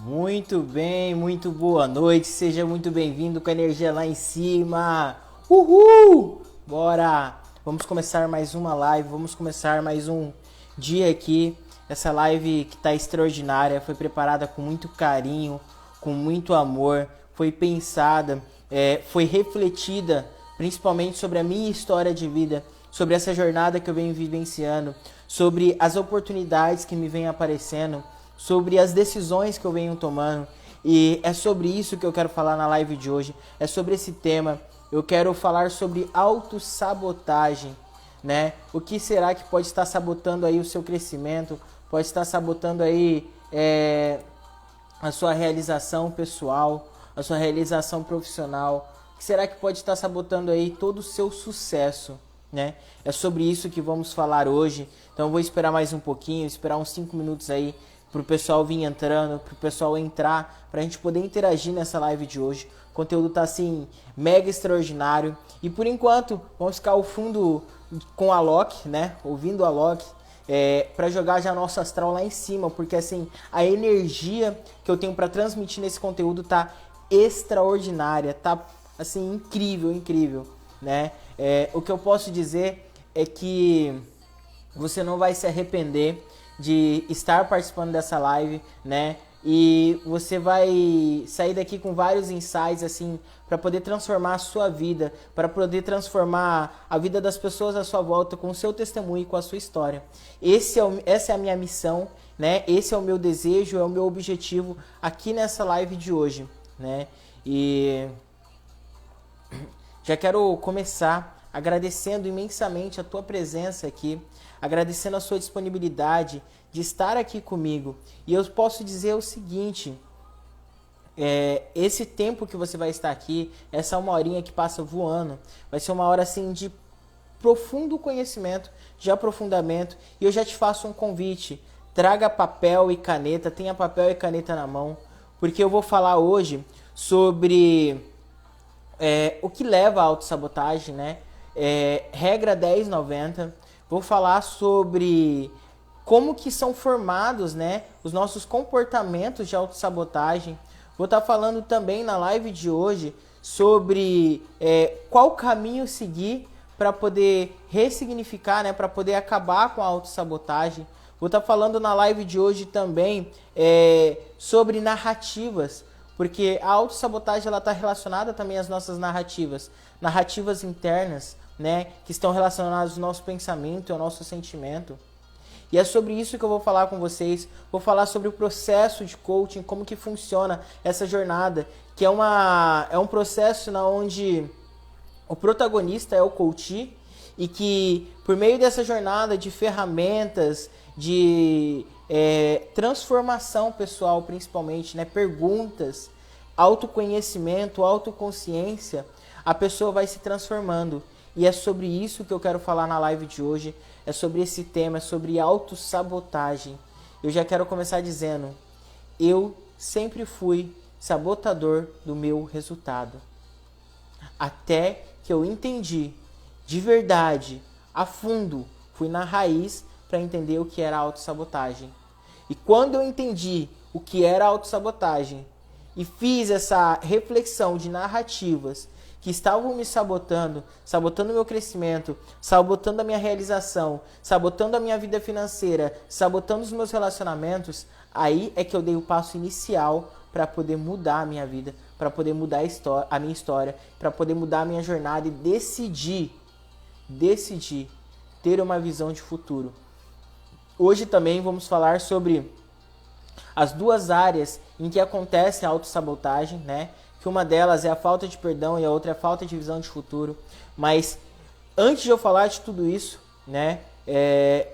Muito bem, muito boa noite, seja muito bem-vindo com a energia lá em cima. Uhul! Bora! Vamos começar mais uma live, vamos começar mais um dia aqui. Essa live que está extraordinária, foi preparada com muito carinho, com muito amor, foi pensada, foi refletida principalmente sobre a minha história de vida, sobre essa jornada que eu venho vivenciando, sobre as oportunidades que me vêm aparecendo, sobre as decisões que eu venho tomando. E é sobre isso que eu quero falar na live de hoje. É sobre esse tema. Eu quero falar sobre autossabotagem, né? O que será que pode estar sabotando aí o seu crescimento? Pode estar sabotando aí a sua realização pessoal, a sua realização profissional? O que será que pode estar sabotando aí todo o seu sucesso, né? É sobre isso que vamos falar hoje. Então eu vou esperar mais um pouquinho, esperar uns 5 minutos aí pro pessoal vir entrando, pro pessoal entrar, pra gente poder interagir nessa live de hoje. O conteúdo tá assim, mega extraordinário. E por enquanto, vamos ficar ao fundo com a Loki, né? Ouvindo a Loki. Para jogar já nosso astral lá em cima, porque assim, a energia que eu tenho para transmitir nesse conteúdo tá extraordinária, tá assim, incrível, incrível, né? O que eu posso dizer é que você não vai se arrepender de estar participando dessa live, né? E você vai sair daqui com vários insights assim para poder transformar a sua vida, para poder transformar a vida das pessoas à sua volta com o seu testemunho e com a sua história. Essa é a minha missão, né? Esse é o meu desejo, é o meu objetivo aqui nessa live de hoje, né? E já quero começar agradecendo imensamente a tua presença aqui, agradecendo a sua disponibilidade de estar aqui comigo. E eu posso dizer o seguinte, esse tempo que você vai estar aqui, essa uma horinha que passa voando, vai ser uma hora assim de profundo conhecimento, de aprofundamento. E eu já te faço um convite, traga papel e caneta, tenha papel e caneta na mão, porque eu vou falar hoje sobre o que leva à autossabotagem, né? Regra 1090. Vou falar sobre como que são formados, né, os nossos comportamentos de autossabotagem. Vou estar falando também na live de hoje sobre qual caminho seguir para poder ressignificar, né, para poder acabar com a autossabotagem. Vou estar falando na live de hoje também sobre narrativas, porque a autossabotagem ela está relacionada também às nossas narrativas, narrativas internas, né, que estão relacionadas ao nosso pensamento, ao nosso sentimento. E é sobre isso que eu vou falar com vocês. Vou falar sobre o processo de coaching, como que funciona essa jornada, que é um processo na onde o protagonista é o coach e que por meio dessa jornada de ferramentas, de transformação pessoal principalmente, né, perguntas, autoconhecimento, autoconsciência, a pessoa vai se transformando. E é sobre isso que eu quero falar na live de hoje. É sobre esse tema, é sobre autossabotagem. Eu já quero começar dizendo, eu sempre fui sabotador do meu resultado. Até que eu entendi, de verdade, a fundo, fui na raiz para entender o que era autossabotagem. E quando eu entendi o que era autossabotagem e fiz essa reflexão de narrativas que estavam me sabotando, sabotando o meu crescimento, sabotando a minha realização, sabotando a minha vida financeira, sabotando os meus relacionamentos, aí é que eu dei o passo inicial para poder mudar a minha vida, para poder mudar a minha história, para poder mudar a minha jornada e decidir ter uma visão de futuro. Hoje também vamos falar sobre as duas áreas em que acontece a autossabotagem, né? Que uma delas é a falta de perdão e a outra é a falta de visão de futuro. Mas antes de eu falar de tudo isso, né?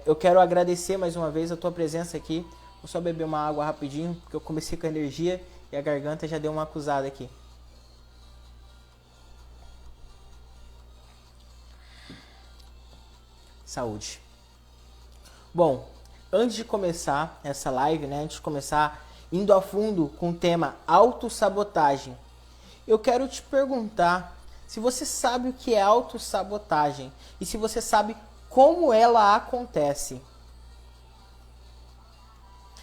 Eu quero agradecer mais uma vez a tua presença aqui. Vou só beber uma água rapidinho, porque eu comecei com energia e a garganta já deu uma acusada aqui. Saúde. Bom, antes de começar essa live, né? Antes de começar indo a fundo com o tema autossabotagem, eu quero te perguntar se você sabe o que é autossabotagem e se você sabe como ela acontece.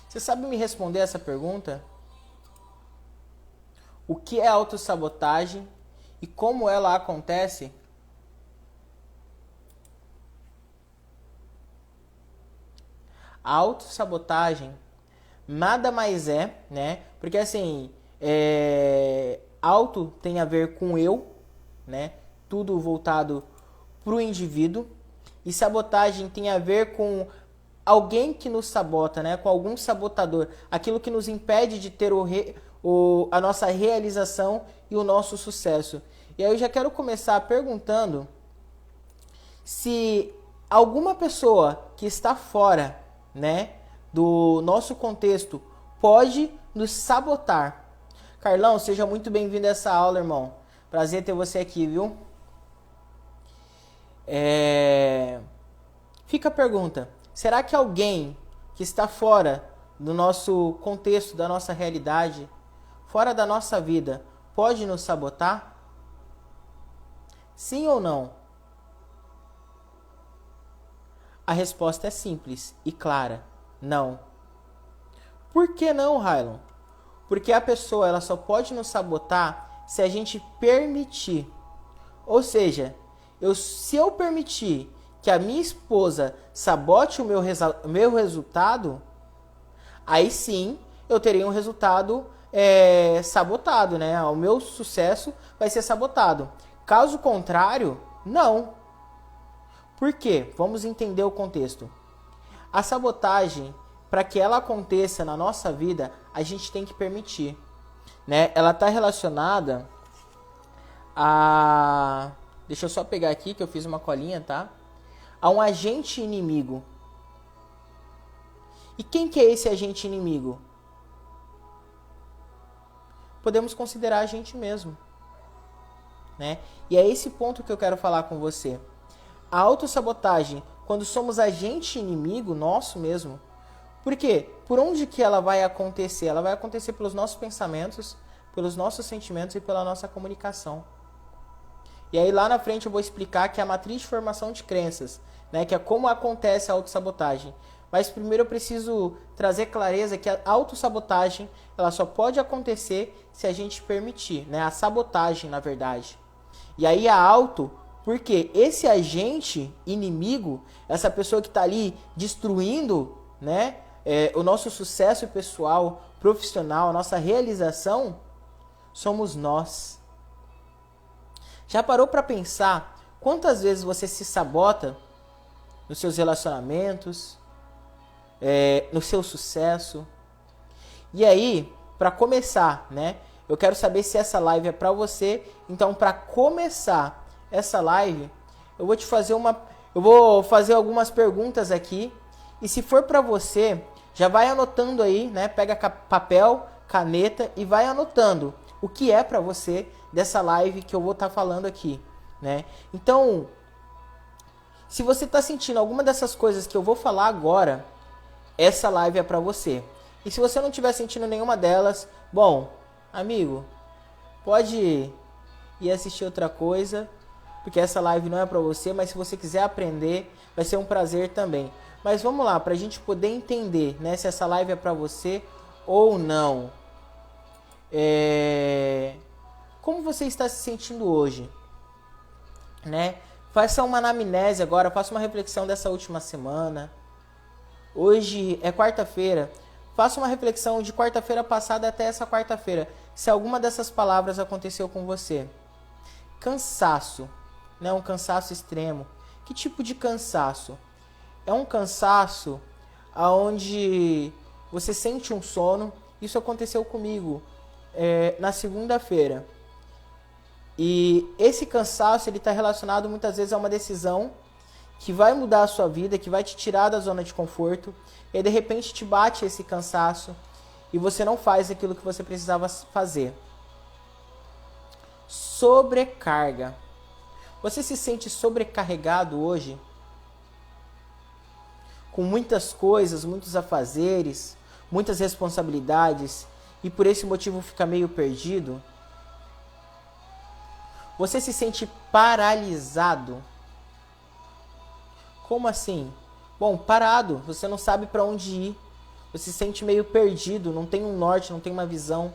Você sabe me responder essa pergunta? o que é autossabotagem e como ela acontece? A autossabotagem nada mais é, né? Porque assim, auto tem a ver com eu, né? Tudo voltado para o indivíduo. E sabotagem tem a ver com alguém que nos sabota, né? Com algum sabotador. Aquilo que nos impede de ter a nossa realização e o nosso sucesso. E aí eu já quero começar perguntando se alguma pessoa que está fora, né, do nosso contexto pode nos sabotar. Carlão, seja muito bem-vindo a essa aula, irmão. Prazer ter você aqui, viu? Fica a pergunta: será que alguém que está fora do nosso contexto, da nossa realidade, fora da nossa vida, pode nos sabotar? Sim ou não? A resposta é simples e clara: não. Por que não, Rylon? Porque a pessoa ela só pode nos sabotar se a gente permitir. Ou seja, se eu permitir que a minha esposa sabote o meu resultado, aí sim eu terei um resultado sabotado, né? O meu sucesso vai ser sabotado. Caso contrário, não. Por quê? Vamos entender o contexto. A sabotagem, para que ela aconteça na nossa vida, a gente tem que permitir, né? Ela está relacionada a... Deixa eu só pegar aqui que eu fiz uma colinha, tá? A um agente inimigo. E quem que é esse agente inimigo? Podemos considerar a gente mesmo, né? E é esse ponto que eu quero falar com você. A autossabotagem, quando somos agente inimigo nosso mesmo. Por quê? Por onde que ela vai acontecer? Ela vai acontecer pelos nossos pensamentos, pelos nossos sentimentos e pela nossa comunicação. E aí lá na frente eu vou explicar que é a matriz de formação de crenças, né? Que é como acontece a autossabotagem. Mas primeiro eu preciso trazer clareza que a autossabotagem ela só pode acontecer se a gente permitir, né? A sabotagem, na verdade. E aí a auto... Porque esse agente inimigo, essa pessoa que está ali destruindo, né, o nosso sucesso pessoal, profissional, a nossa realização, somos nós. Já parou para pensar quantas vezes você se sabota nos seus relacionamentos, no seu sucesso? E aí, para começar, né, eu quero saber se essa live é para você. Então, para começar essa live, eu vou fazer algumas perguntas aqui, e se for para você, já vai anotando aí, né? Pega papel, caneta e vai anotando o que é para você dessa live que eu vou estar falando aqui, né? Então, se você está sentindo alguma dessas coisas que eu vou falar agora, essa live é para você. E se você não estiver sentindo nenhuma delas, bom, amigo, pode ir assistir outra coisa, porque essa live não é para você, mas se você quiser aprender, vai ser um prazer também. Mas vamos lá, para a gente poder entender, né, se essa live é para você ou não. Como você está se sentindo hoje? Né? Faça uma anamnese agora, faça uma reflexão dessa última semana. Hoje é quarta-feira. Faça uma reflexão de quarta-feira passada até essa quarta-feira. Se alguma dessas palavras aconteceu com você. Cansaço. Né, um cansaço extremo. Que tipo de cansaço? É um cansaço onde você sente um sono. Isso aconteceu comigo na segunda-feira. E esse cansaço ele está relacionado muitas vezes a uma decisão que vai mudar a sua vida, que vai te tirar da zona de conforto. E de repente te bate esse cansaço e você não faz aquilo que você precisava fazer. Sobrecarga. Você se sente sobrecarregado hoje? Com muitas coisas, muitos afazeres, muitas responsabilidades, e por esse motivo fica meio perdido? Você se sente paralisado? Como assim? Bom, parado, você não sabe para onde ir. Você se sente meio perdido, não tem um norte, não tem uma visão.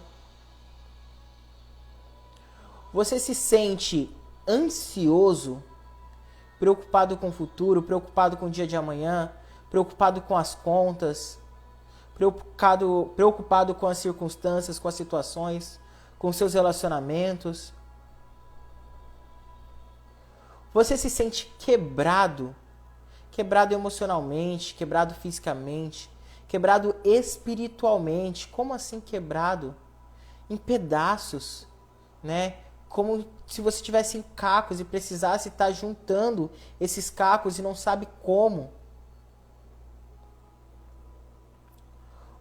Você se sente ansioso, preocupado com o futuro, preocupado com o dia de amanhã, preocupado com as contas, preocupado com as circunstâncias, com as situações, com seus relacionamentos? Você se sente quebrado, quebrado emocionalmente, quebrado fisicamente, quebrado espiritualmente? Como assim quebrado? Em pedaços, né? Como se você tivesse em cacos e precisasse estar juntando esses cacos e não sabe como.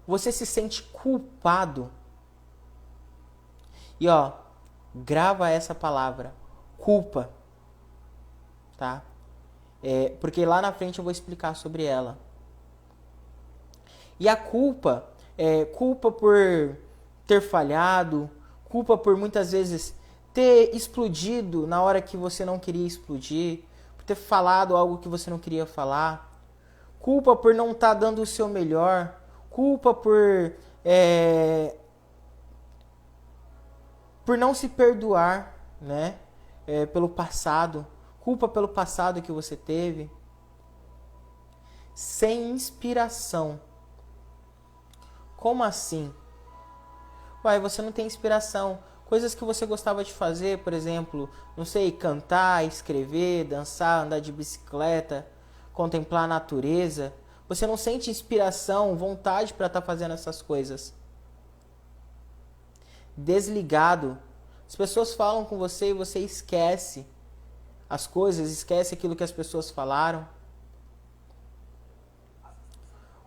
Você se sente culpado. E ó, grava essa palavra, culpa, tá? Porque lá na frente eu vou explicar sobre ela. E a culpa é culpa por ter falhado, culpa por muitas vezes ter explodido na hora que você não queria explodir, por ter falado algo que você não queria falar, culpa por não estar dando o seu melhor, culpa por não se perdoar, né? Pelo passado, culpa pelo passado que você teve, sem inspiração. Como assim? Uai, você não tem inspiração. Coisas que você gostava de fazer, por exemplo, não sei, cantar, escrever, dançar, andar de bicicleta, contemplar a natureza. Você não sente inspiração, vontade para estar fazendo essas coisas. Desligado. As pessoas falam com você e você esquece as coisas, esquece aquilo que as pessoas falaram.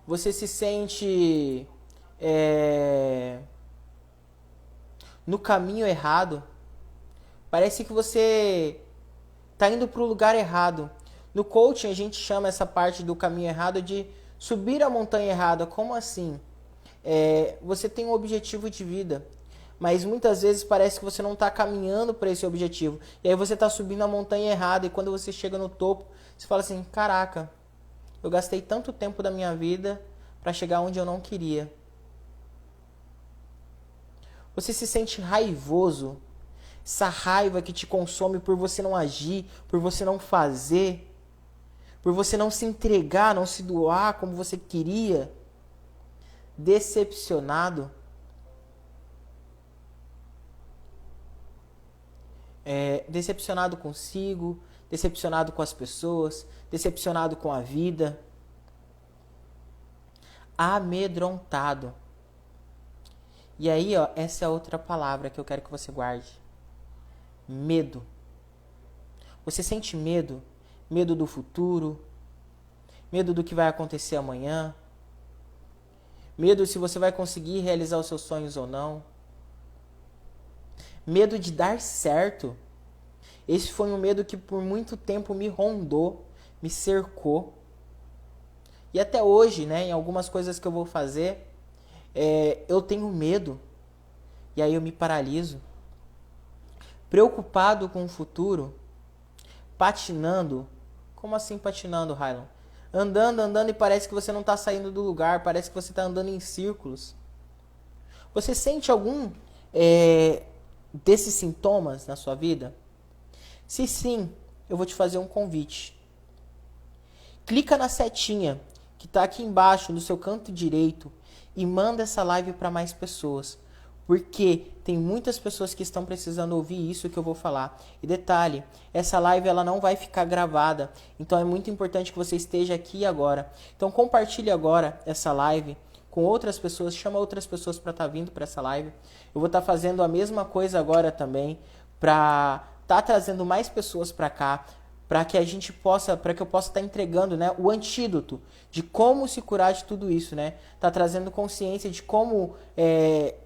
Você se sente no caminho errado. Parece que você está indo para o lugar errado. No coaching a gente chama essa parte do caminho errado de subir a montanha errada. Como assim? Você tem um objetivo de vida, mas muitas vezes parece que você não está caminhando para esse objetivo. E aí você está subindo a montanha errada e quando você chega no topo, você fala assim, caraca, eu gastei tanto tempo da minha vida para chegar onde eu não queria. Você se sente raivoso. Essa raiva que te consome por você não agir, por você não fazer, por você não se entregar, não se doar como você queria. Decepcionado. Decepcionado consigo, decepcionado com as pessoas, decepcionado com a vida. Amedrontado. E aí, ó, essa é outra palavra que eu quero que você guarde. Medo. Você sente medo? Medo do futuro? Medo do que vai acontecer amanhã? Medo se você vai conseguir realizar os seus sonhos ou não? Medo de dar certo? Esse foi um medo que por muito tempo me rondou, me cercou. E até hoje, né, em algumas coisas que eu vou fazer, eu tenho medo. E aí eu me paraliso. Preocupado com o futuro, patinando. Como assim patinando, Hylan? Andando e parece que você não está saindo do lugar, parece que você está andando em círculos. Você sente algum desses sintomas na sua vida? Se sim, eu vou te fazer um convite. Clica na setinha que está aqui embaixo no seu canto direito e manda essa live para mais pessoas. Porque tem muitas pessoas que estão precisando ouvir isso que eu vou falar. E detalhe, essa live ela não vai ficar gravada. Então é muito importante que você esteja aqui agora. Então compartilhe agora essa live com outras pessoas. Chama outras pessoas para estar vindo para essa live. Eu vou estar fazendo a mesma coisa agora também. Para estar trazendo mais pessoas para cá. Para que eu possa estar entregando, né, o antídoto de como se curar de tudo isso, né? Tá trazendo consciência de como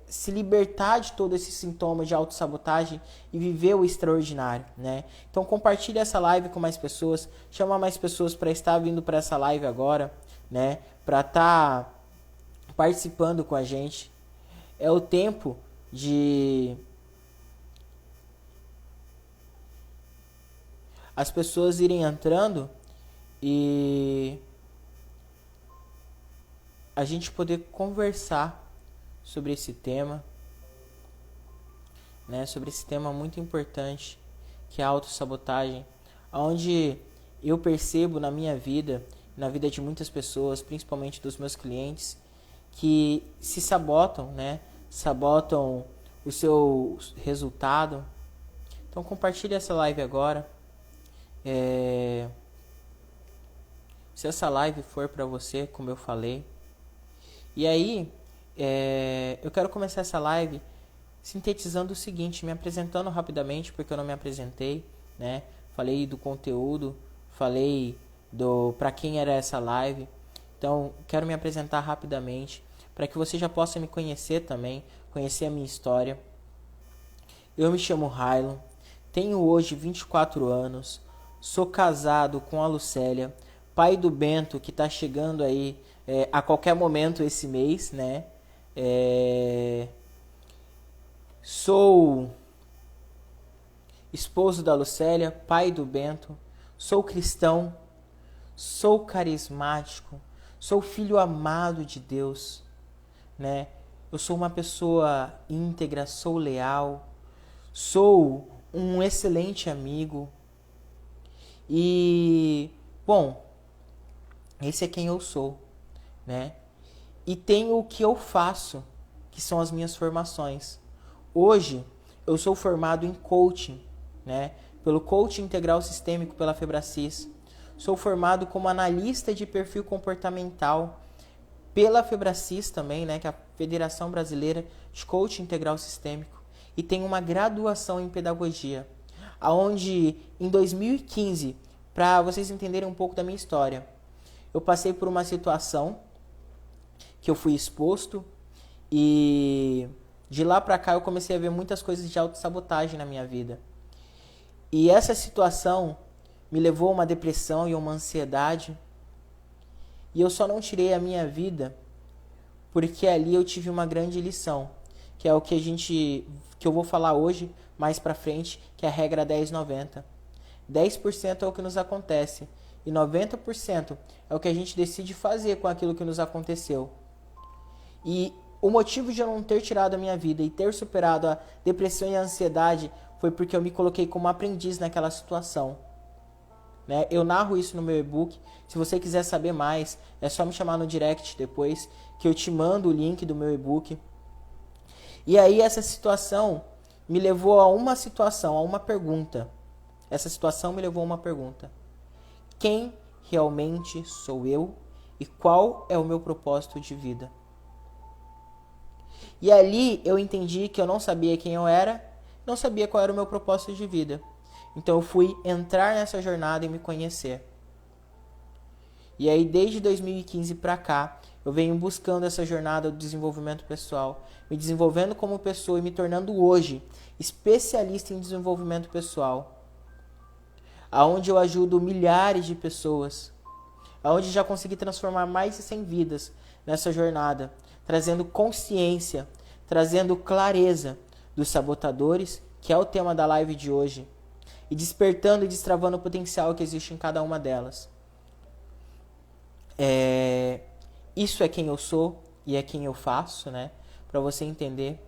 se libertar de todo esse sintoma de autossabotagem e viver o extraordinário, né? Então compartilhe essa live com mais pessoas, chama mais pessoas para estar vindo para essa live agora, né? Para estar participando com a gente. É o tempo de as pessoas irem entrando e a gente poder conversar sobre esse tema. né, sobre esse tema muito importante, que é a autossabotagem, onde eu percebo na minha vida, na vida de muitas pessoas, principalmente dos meus clientes, que se sabotam, né, sabotam o seu resultado. Então compartilhe essa live agora. Se essa live for para você, como eu falei. E aí, eu quero começar essa live sintetizando o seguinte, me apresentando rapidamente, porque eu não me apresentei, né? Falei do conteúdo, falei para quem era essa live. Então, quero me apresentar rapidamente, para que você já possa me conhecer também, conhecer a minha história. Eu me chamo Railon, tenho hoje 24 anos, sou casado com a Lucélia, pai do Bento, que está chegando aí a qualquer momento esse mês, né? Sou esposo da Lucélia, pai do Bento, sou cristão, sou carismático, sou filho amado de Deus, né? Eu sou uma pessoa íntegra, sou leal, sou um excelente amigo e, bom, esse é quem eu sou, né? E tenho o que eu faço, que são as minhas formações. Hoje, eu sou formado em coaching, né? Pelo Coaching Integral Sistêmico pela Febracis. Sou formado como analista de perfil comportamental pela Febracis também, né? Que é a Federação Brasileira de Coaching Integral Sistêmico. E tenho uma graduação em pedagogia, aonde em 2015, para vocês entenderem um pouco da minha história, eu passei por uma situação que eu fui exposto e de lá pra cá eu comecei a ver muitas coisas de autossabotagem na minha vida. E essa situação me levou a uma depressão e uma ansiedade. E eu só não tirei a minha vida porque ali eu tive uma grande lição, que é o que eu vou falar hoje, mais pra frente, que é a regra 10-90. 10% é o que nos acontece e 90% é o que a gente decide fazer com aquilo que nos aconteceu. E o motivo de eu não ter tirado a minha vida e ter superado a depressão e a ansiedade foi porque eu me coloquei como aprendiz naquela situação, né? Eu narro isso no meu e-book. Se você quiser saber mais, é só me chamar no direct depois, que eu te mando o link do meu e-book. E aí essa situação me levou a uma situação, a uma pergunta. Essa situação me levou a uma pergunta. Quem realmente sou eu e qual é o meu propósito de vida? E ali eu entendi que eu não sabia quem eu era, não sabia qual era o meu propósito de vida. Então eu fui entrar nessa jornada e me conhecer. E aí desde 2015 para cá, eu venho buscando essa jornada do desenvolvimento pessoal, me desenvolvendo como pessoa e me tornando hoje especialista em desenvolvimento pessoal, aonde eu ajudo milhares de pessoas, aonde já consegui transformar mais de 100 vidas nessa jornada, trazendo consciência, trazendo clareza dos sabotadores, que é o tema da live de hoje, e despertando e destravando o potencial que existe em cada uma delas. Isso é quem eu sou e é quem eu faço, né? Para você entender.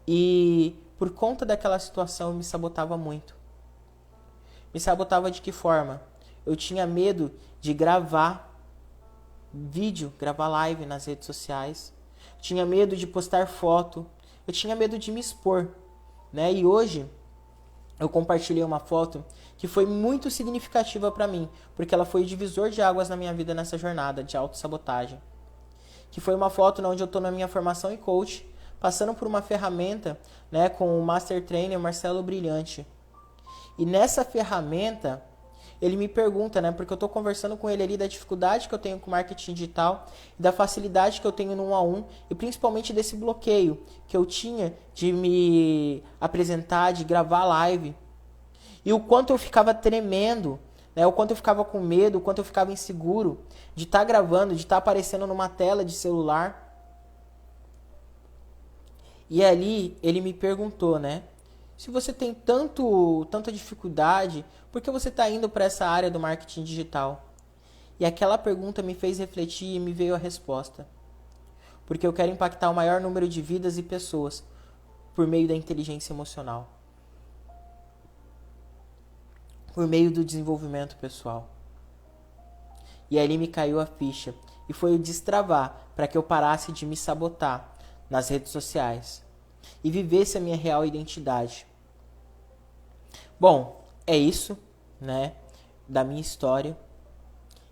E por conta daquela situação eu me sabotava muito. Me sabotava de que forma? Eu tinha medo de gravar vídeo, gravar live nas redes sociais. Tinha medo de postar foto. Eu tinha medo de me expor, né? E hoje eu compartilhei uma foto que foi muito significativa para mim, porque ela foi o divisor de águas na minha vida nessa jornada de autossabotagem. Que foi uma foto onde eu estou na minha formação em coach, passando por uma ferramenta, né, com o Master Trainer Marcelo Brilhante. E nessa ferramenta, ele me pergunta, né, porque eu estou conversando com ele ali da dificuldade que eu tenho com marketing digital, da facilidade que eu tenho no 1 a 1 e principalmente desse bloqueio que eu tinha de me apresentar, de gravar live. E o quanto eu ficava tremendo, né, o quanto eu ficava com medo, o quanto eu ficava inseguro de estar gravando, de estar aparecendo numa tela de celular. E ali ele me perguntou, né? Se você tem tanta dificuldade, por que você está indo para essa área do marketing digital? E aquela pergunta me fez refletir e me veio a resposta. Porque eu quero impactar o maior número de vidas e pessoas. por meio da inteligência emocional, por meio do desenvolvimento pessoal. E ali me caiu a ficha. E foi o destravar para que eu parasse de me sabotar nas redes sociais e vivesse a minha real identidade. Bom, é isso, né, da minha história.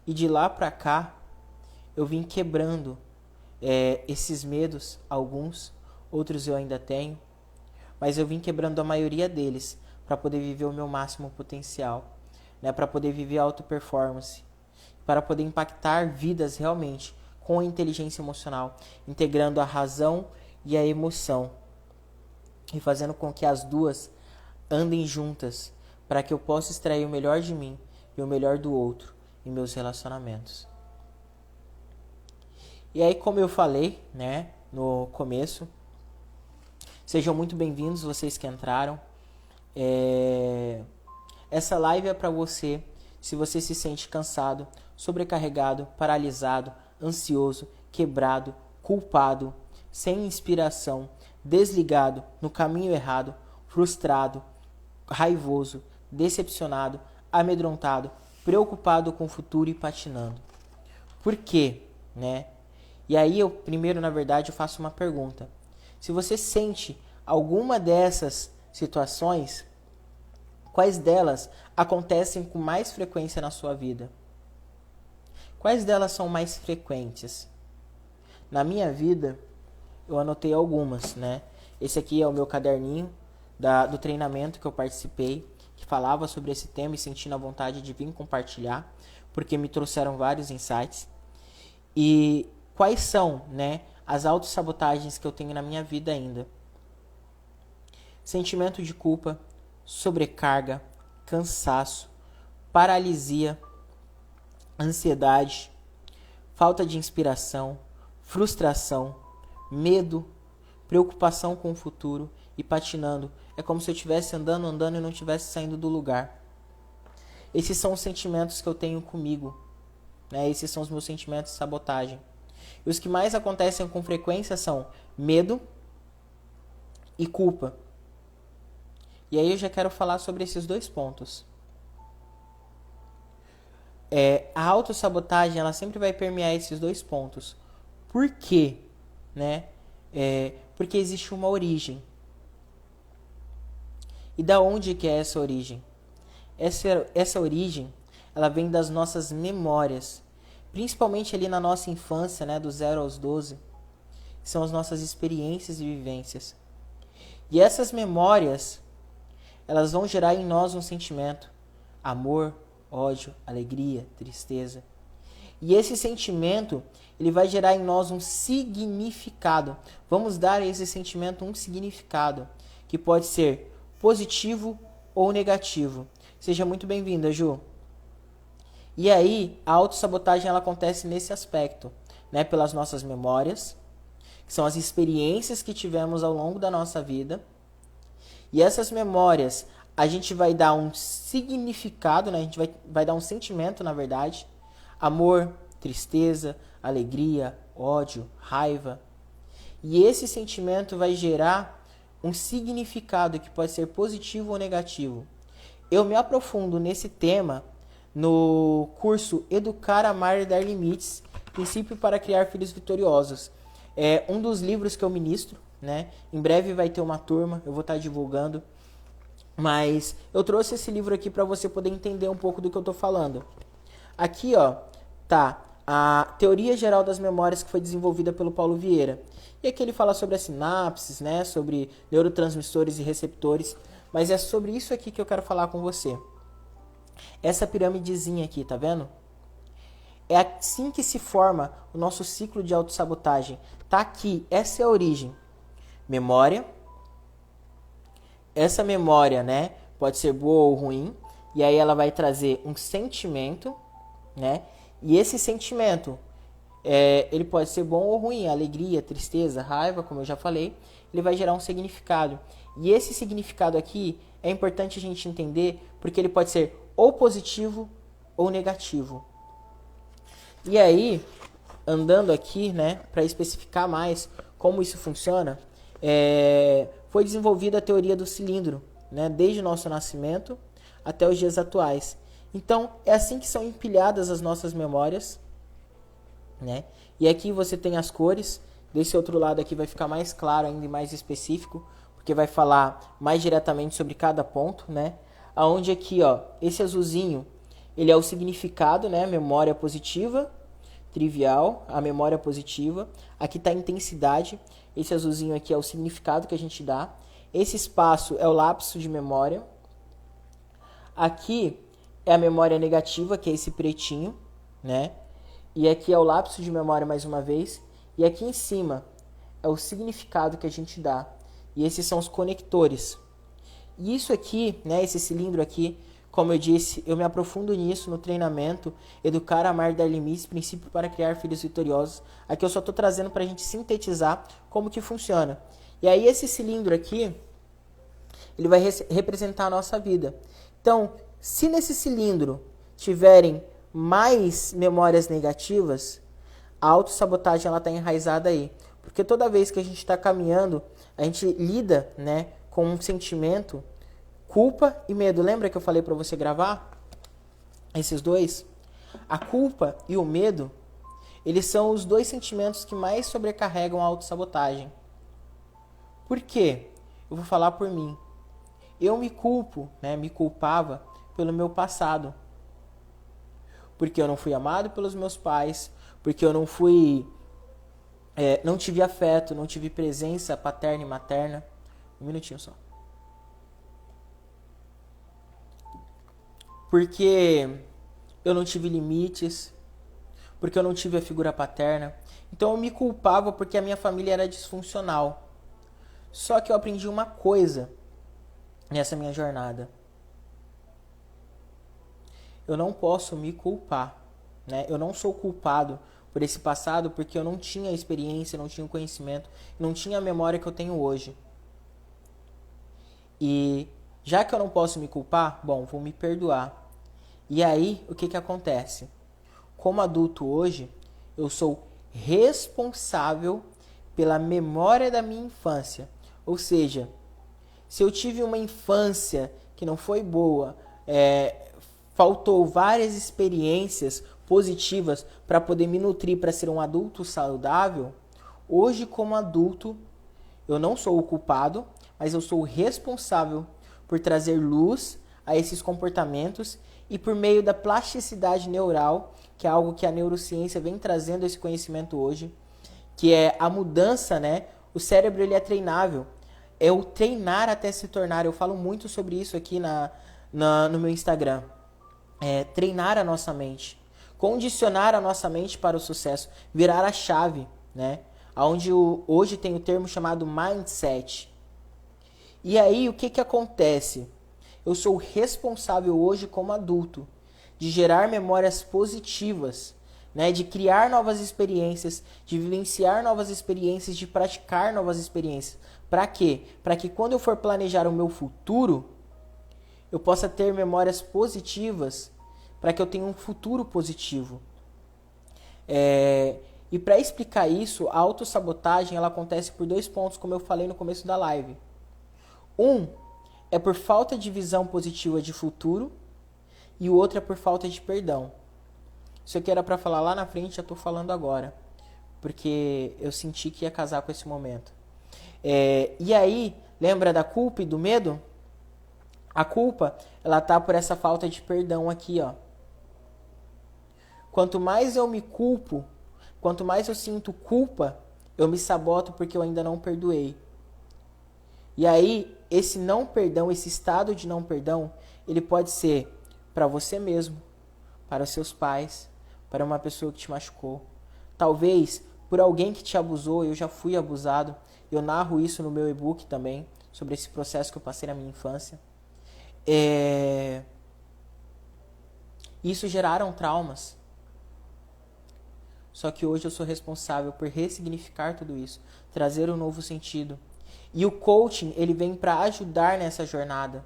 E de lá para cá, eu vim quebrando esses medos, alguns, outros eu ainda tenho, mas eu vim quebrando a maioria deles para poder viver o meu máximo potencial, né, para poder viver alta performance, para poder impactar vidas realmente com a inteligência emocional, integrando a razão e a emoção e fazendo com que as duas andem juntas, para que eu possa extrair o melhor de mim e o melhor do outro em meus relacionamentos. E aí, como eu falei, né, no começo, sejam muito bem-vindos vocês que entraram. Essa live é para você, se você se sente cansado, sobrecarregado, paralisado, ansioso, quebrado, culpado, sem inspiração, desligado, no caminho errado, frustrado, raivoso, decepcionado, amedrontado, preocupado com o futuro e patinando. Por quê, né? E aí eu primeiro, na verdade, eu faço uma pergunta. Se você sente alguma dessas situações, quais delas acontecem com mais frequência na sua vida? Quais delas são mais frequentes? Na minha vida, eu anotei algumas, né? Esse aqui é o meu caderninho do treinamento que eu participei, que falava sobre esse tema e sentindo a vontade de vir compartilhar, porque me trouxeram vários insights. E quais são, né, as autossabotagens que eu tenho na minha vida ainda? Sentimento de culpa, sobrecarga, cansaço, paralisia, ansiedade, falta de inspiração, frustração, medo, preocupação com o futuro e patinando. É como se eu estivesse andando e não estivesse saindo do lugar. Esses são os sentimentos que eu tenho comigo, né? Esses são os meus sentimentos de sabotagem. E os que mais acontecem com frequência são medo e culpa. E aí eu já quero falar sobre esses dois pontos. A autossabotagem, ela sempre vai permear esses dois pontos. Por quê? Né? Porque existe uma origem. E da onde que é essa origem? Essa origem, ela vem das nossas memórias. Principalmente ali na nossa infância, né, do 0 aos 12, que são as nossas experiências e vivências. E essas memórias, elas vão gerar em nós um sentimento: amor, ódio, alegria, tristeza. E esse sentimento, ele vai gerar em nós um significado. Vamos dar a esse sentimento um significado, que pode ser positivo ou negativo. Seja muito bem-vinda, Ju. E aí, a autossabotagem ela acontece nesse aspecto, né? Pelas nossas memórias, que são as experiências que tivemos ao longo da nossa vida. E essas memórias, a gente vai dar um significado, né? A gente vai dar um sentimento, na verdade. Amor, tristeza, alegria, ódio, raiva. E esse sentimento vai gerar um significado que pode ser positivo ou negativo. Eu me aprofundo nesse tema no curso Educar, Amar e Dar Limites, Princípio para Criar Filhos Vitoriosos. É um dos livros que eu ministro, né? Em breve vai ter uma turma, eu vou estar divulgando. Mas eu trouxe esse livro aqui para você poder entender um pouco do que eu estou falando. Aqui, ó, tá a Teoria Geral das Memórias, que foi desenvolvida pelo Paulo Vieira. E aqui ele fala sobre as sinapses, né? Sobre neurotransmissores e receptores. Mas é sobre isso aqui que eu quero falar com você. Essa pirâmidezinha aqui, tá vendo? É assim que se forma o nosso ciclo de autossabotagem. Tá aqui, essa é a origem. Memória. Essa memória, né, pode ser boa ou ruim. E aí ela vai trazer um sentimento, né? E esse sentimento, ele pode ser bom ou ruim. Alegria, tristeza, raiva, como eu já falei. Ele vai gerar um significado. E esse significado aqui é importante a gente entender, porque ele pode ser ou positivo ou negativo. E aí, andando aqui, né, para especificar mais como isso funciona, foi desenvolvida a teoria do cilindro, né? Desde o nosso nascimento até os dias atuais. Então, é assim que são empilhadas as nossas memórias, né? E aqui você tem as cores. Desse outro lado aqui vai ficar mais claro ainda e mais específico, porque vai falar mais diretamente sobre cada ponto, né? Aonde aqui, ó, esse azulzinho, ele é o significado, né? Memória positiva, trivial, a memória positiva. Aqui está a intensidade. Esse azulzinho aqui é o significado que a gente dá. Esse espaço é o lapso de memória. Aqui é a memória negativa, que é esse pretinho, né? E aqui é o lapso de memória mais uma vez. E aqui em cima é o significado que a gente dá. E esses são os conectores. E isso aqui, né, esse cilindro aqui, como eu disse, eu me aprofundo nisso no treinamento Educar, Amar, Dar Limites, Princípio para Criar Filhos Vitoriosos. Aqui eu só estou trazendo para a gente sintetizar como que funciona. E aí esse cilindro aqui, ele vai representar a nossa vida. Então, se nesse cilindro tiverem mais memórias negativas, a autossabotagem ela está enraizada aí. Porque toda vez que a gente está caminhando, a gente lida, né, com um sentimento, culpa e medo. Lembra que eu falei para você gravar? Esses dois? A culpa e o medo, eles são os dois sentimentos que mais sobrecarregam a autossabotagem. Por quê? Eu vou falar por mim. Eu me culpo, né, me culpava pelo meu passado. Porque eu não fui amado pelos meus pais, porque eu não tive afeto, não tive presença paterna e materna. Um minutinho só. Porque eu não tive limites, porque eu não tive a figura paterna. Então eu me culpava porque a minha família era disfuncional. Só que eu aprendi uma coisa nessa minha jornada. Eu não posso me culpar, né? Eu não sou culpado por esse passado porque eu não tinha experiência, não tinha o conhecimento, não tinha a memória que eu tenho hoje. E já que eu não posso me culpar, bom, vou me perdoar. E aí, o que acontece? Como adulto hoje, eu sou responsável pela memória da minha infância. Ou seja, se eu tive uma infância que não foi boa, faltou várias experiências positivas para poder me nutrir para ser um adulto saudável, hoje como adulto, eu não sou o culpado, mas eu sou o responsável por trazer luz a esses comportamentos e por meio da plasticidade neural, que é algo que a neurociência vem trazendo esse conhecimento hoje, que é a mudança, né? O cérebro ele é treinável, é o treinar até se tornar. Eu falo muito sobre isso aqui no meu Instagram. Treinar a nossa mente, condicionar a nossa mente para o sucesso, virar a chave, né? Onde hoje tem o termo chamado mindset. E aí o que acontece? Eu sou responsável hoje como adulto de gerar memórias positivas, né? De criar novas experiências, de vivenciar novas experiências, de praticar novas experiências. Para quê? Para que quando eu for planejar o meu futuro, eu possa ter memórias positivas, para que eu tenha um futuro positivo. E para explicar isso, a autossabotagem ela acontece por 2 pontos, como eu falei no começo da live. Um é por falta de visão positiva de futuro e o outro é por falta de perdão. Isso aqui era para falar lá na frente, já estou falando agora, porque eu senti que ia casar com esse momento. E aí, lembra da culpa e do medo? A culpa, ela tá por essa falta de perdão aqui, ó. Quanto mais eu me culpo, quanto mais eu sinto culpa, eu me saboto porque eu ainda não perdoei. E aí, esse não perdão, esse estado de não perdão, ele pode ser para você mesmo, para os seus pais, para uma pessoa que te machucou. Talvez por alguém que te abusou, eu já fui abusado. Eu narro isso no meu e-book também, sobre esse processo que eu passei na minha infância. Isso geraram traumas. Só que hoje eu sou responsável por ressignificar tudo isso, trazer um novo sentido. E o coaching, ele vem para ajudar nessa jornada.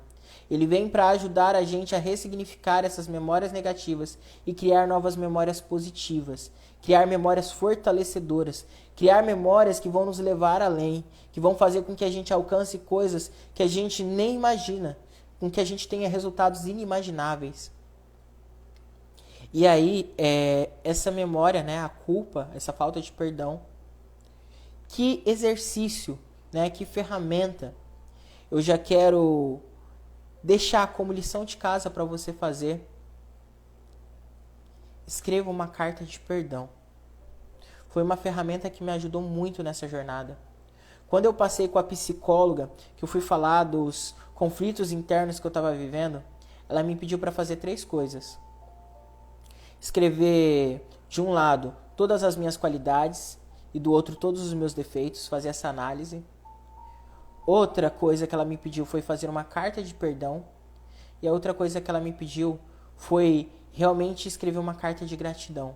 Ele vem para ajudar a gente a ressignificar essas memórias negativas e criar novas memórias positivas, criar memórias fortalecedoras, criar memórias que vão nos levar além, que vão fazer com que a gente alcance coisas que a gente nem imagina, com que a gente tenha resultados inimagináveis. E aí, essa memória, né, a culpa, essa falta de perdão, que exercício, né, que ferramenta eu já quero deixar como lição de casa para você fazer. Escreva uma carta de perdão. Foi uma ferramenta que me ajudou muito nessa jornada. Quando eu passei com a psicóloga, que eu fui falar dos conflitos internos que eu estava vivendo, ela me pediu para fazer 3 coisas. Escrever, de um lado, todas as minhas qualidades e do outro todos os meus defeitos, fazer essa análise. Outra coisa que ela me pediu foi fazer uma carta de perdão. E a outra coisa que ela me pediu foi realmente escrever uma carta de gratidão.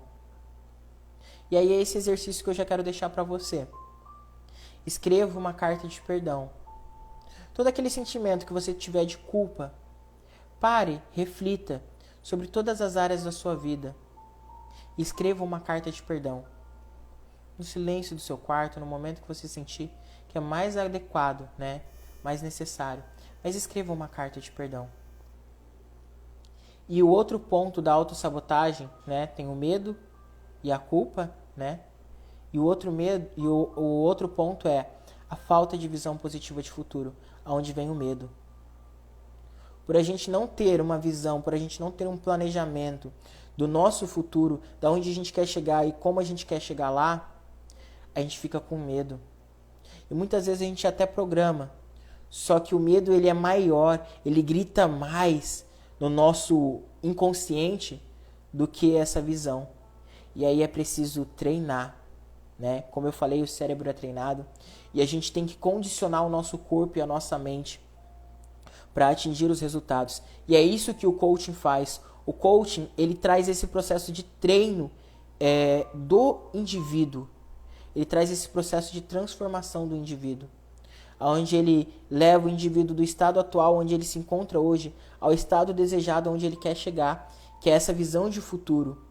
E aí é esse exercício que eu já quero deixar para você. Escreva uma carta de perdão. Todo aquele sentimento que você tiver de culpa, pare, reflita sobre todas as áreas da sua vida. E escreva uma carta de perdão. No silêncio do seu quarto, no momento que você sentir que é mais adequado, né? Mais necessário. Mas escreva uma carta de perdão. E o outro ponto da autossabotagem, né? Tem o medo e a culpa, né? E o outro medo, e o outro ponto é a falta de visão positiva de futuro, aonde vem o medo. Por a gente não ter uma visão, por a gente não ter um planejamento do nosso futuro, da onde a gente quer chegar e como a gente quer chegar lá, a gente fica com medo. E muitas vezes a gente até programa, só que o medo ele é maior, ele grita mais no nosso inconsciente do que essa visão. E aí é preciso treinar, né? Como eu falei, o cérebro é treinado e a gente tem que condicionar o nosso corpo e a nossa mente para atingir os resultados. E é isso que o coaching faz. O coaching, ele traz esse processo de treino do indivíduo. Ele traz esse processo de transformação do indivíduo, onde ele leva o indivíduo do estado atual, onde ele se encontra hoje, ao estado desejado, onde ele quer chegar, que é essa visão de futuro,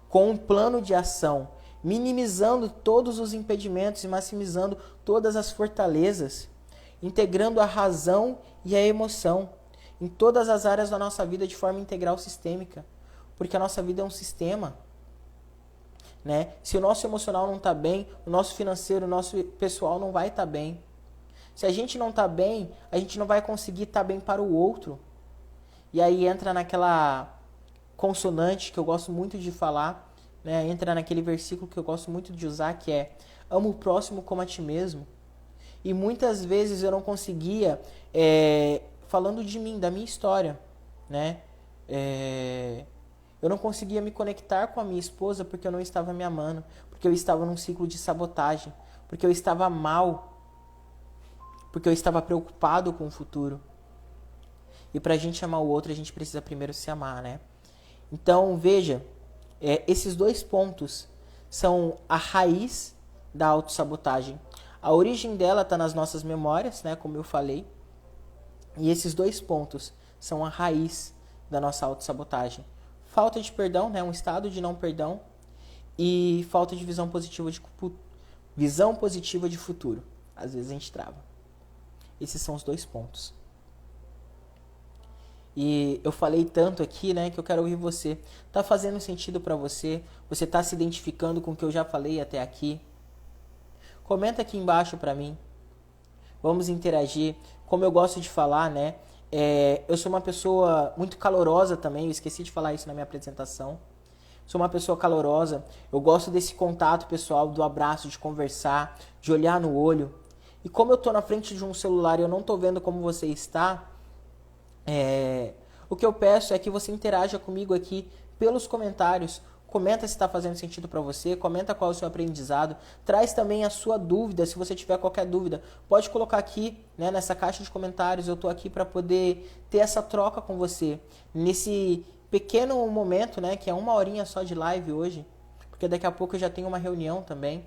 com um plano de ação, minimizando todos os impedimentos e maximizando todas as fortalezas, integrando a razão e a emoção em todas as áreas da nossa vida de forma integral sistêmica, porque a nossa vida é um sistema. Né? Se o nosso emocional não está bem, o nosso financeiro, o nosso pessoal não vai estar bem. Se a gente não está bem, a gente não vai conseguir estar bem para o outro. E aí entra naquela consonante que eu gosto muito de falar, né? Entra naquele versículo que eu gosto muito de usar, que é: ama o próximo como a ti mesmo. E muitas vezes eu não conseguia, falando de mim, da minha história, né? Eu não conseguia me conectar com a minha esposa porque eu não estava me amando, porque eu estava num ciclo de sabotagem, porque eu estava mal, porque eu estava preocupado com o futuro. E para a gente amar o outro, a gente precisa primeiro se amar, né? Então, veja, esses 2 pontos são a raiz da autossabotagem. A origem dela está nas nossas memórias, né, como eu falei. E esses 2 pontos são a raiz da nossa autossabotagem. Falta de perdão, né, um estado de não perdão, e falta de visão positiva de futuro. Às vezes a gente trava. Esses são os 2 pontos. E eu falei tanto aqui, né, que eu quero ouvir você. Tá fazendo sentido para você? Você tá se identificando com o que eu já falei até aqui? Comenta aqui embaixo para mim. Vamos interagir. Como eu gosto de falar, né, eu sou uma pessoa muito calorosa também. Eu esqueci de falar isso na minha apresentação. Sou uma pessoa calorosa. Eu gosto desse contato pessoal, do abraço, de conversar, de olhar no olho. E como eu tô na frente de um celular e eu não tô vendo como você está, o que eu peço é que você interaja comigo aqui pelos comentários. Comenta se está fazendo sentido para você, comenta qual é o seu aprendizado, traz também a sua dúvida, se você tiver qualquer dúvida, pode colocar aqui, né, nessa caixa de comentários. Eu estou aqui para poder ter essa troca com você, nesse pequeno momento, né, que é 1 horinha só de live hoje, porque daqui a pouco eu já tenho uma reunião também.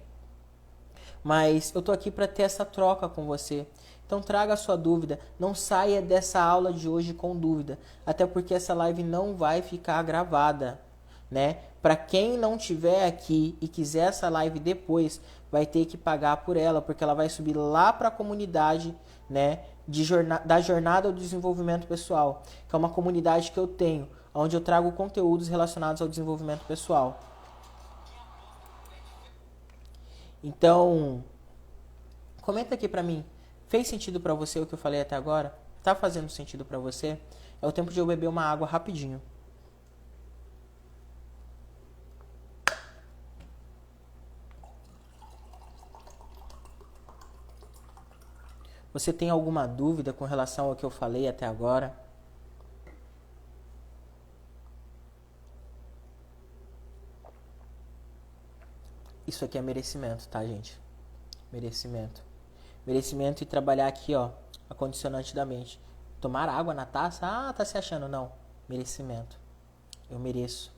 Mas eu tô aqui para ter essa troca com você. Então traga a sua dúvida, não saia dessa aula de hoje com dúvida, até porque essa live não vai ficar gravada, né? Para quem não tiver aqui e quiser essa live depois, vai ter que pagar por ela, porque ela vai subir lá para a comunidade, né, da jornada ao desenvolvimento pessoal, que é uma comunidade que eu tenho, onde eu trago conteúdos relacionados ao desenvolvimento pessoal. Então, comenta aqui pra mim, fez sentido pra você o que eu falei até agora? Tá fazendo sentido pra você? É o tempo de eu beber uma água rapidinho. Você tem alguma dúvida com relação ao que eu falei até agora? Isso aqui é merecimento, tá, gente? Merecimento. Merecimento e trabalhar aqui, ó, a condicionante da mente. Tomar água na taça? Ah, tá se achando. Não. Merecimento. Eu mereço.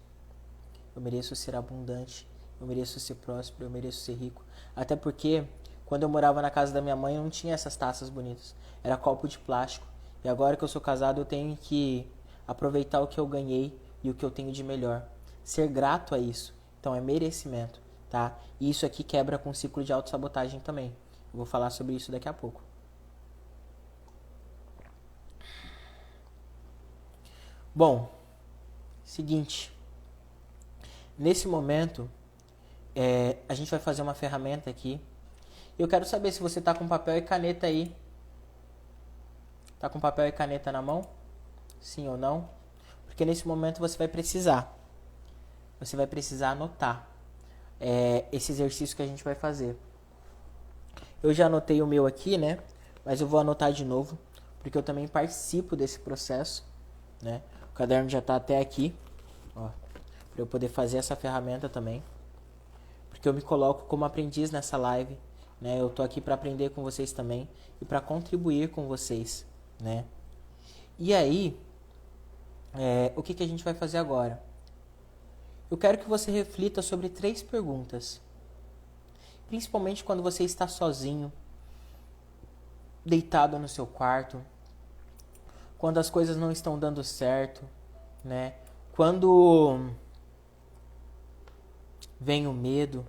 Eu mereço ser abundante. Eu mereço ser próspero. Eu mereço ser rico. Até porque, quando eu morava na casa da minha mãe, eu não tinha essas taças bonitas. Era copo de plástico. E agora que eu sou casado, eu tenho que aproveitar o que eu ganhei e o que eu tenho de melhor. Ser grato a isso. Então, é merecimento, tá? E isso aqui quebra com o ciclo de autossabotagem também. Eu vou falar sobre isso daqui a pouco. Bom, seguinte. Nesse momento, a gente vai fazer uma ferramenta aqui. Eu quero saber se você tá com papel e caneta aí. Tá com papel e caneta na mão? Sim ou não? Porque nesse momento você vai precisar. Você vai precisar anotar esse exercício que a gente vai fazer. Eu já anotei o meu aqui, né? Mas eu vou anotar de novo, porque eu também participo desse processo, né? O caderno já tá até aqui, ó, para eu poder fazer essa ferramenta também. Porque eu me coloco como aprendiz nessa live, né? Eu tô aqui para aprender com vocês também e para contribuir com vocês, né? E aí, o que a gente vai fazer agora? Eu quero que você reflita sobre 3 perguntas. Principalmente quando você está sozinho, deitado no seu quarto, quando as coisas não estão dando certo, né? Quando vem o medo.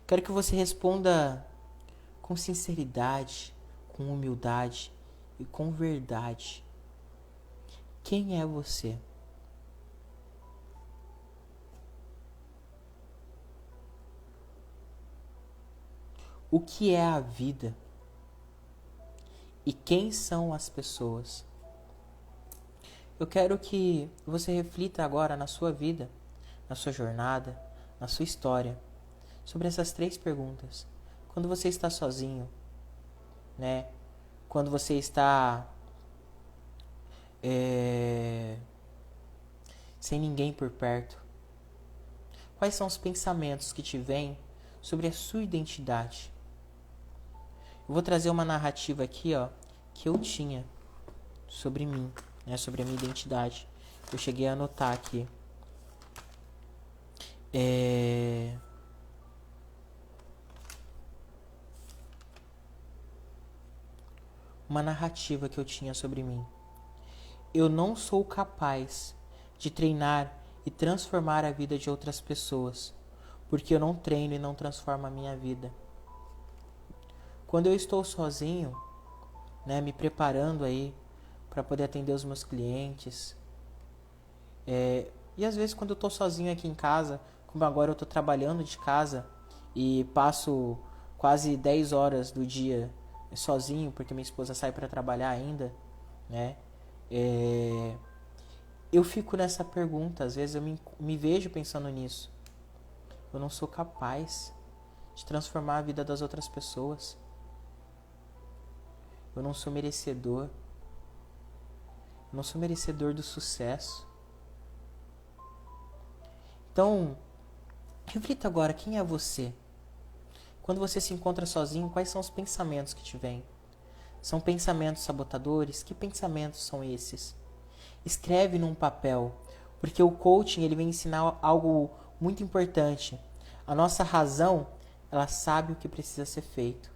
Quero que você responda com sinceridade, com humildade e com verdade. Quem é você? O que é a vida? E quem são as pessoas? Eu quero que você reflita agora na sua vida, na sua jornada, na sua história, sobre essas 3 perguntas. Quando você está sozinho, né? Quando você está sem ninguém por perto. Quais são os pensamentos que te vêm sobre a sua identidade? Eu vou trazer uma narrativa aqui, ó, que eu tinha sobre mim, né, sobre a minha identidade. Eu cheguei a anotar aqui. Uma narrativa que eu tinha sobre mim. Eu não sou capaz de treinar e transformar a vida de outras pessoas, porque eu não treino e não transformo a minha vida. Quando eu estou sozinho, né, me preparando aí para poder atender os meus clientes, e às vezes quando eu estou sozinho aqui em casa, como agora eu estou trabalhando de casa e passo quase 10 horas do dia sozinho, porque minha esposa sai para trabalhar ainda, né? Eu fico nessa pergunta, às vezes eu me vejo pensando nisso. Eu não sou capaz de transformar a vida das outras pessoas. Eu não sou merecedor. Eu não sou merecedor do sucesso. Então, reflita agora, quem é você? Quando você se encontra sozinho, quais são os pensamentos que te vêm? São pensamentos sabotadores? Que pensamentos são esses? Escreve num papel, porque o coaching ele vem ensinar algo muito importante. A nossa razão, ela sabe o que precisa ser feito,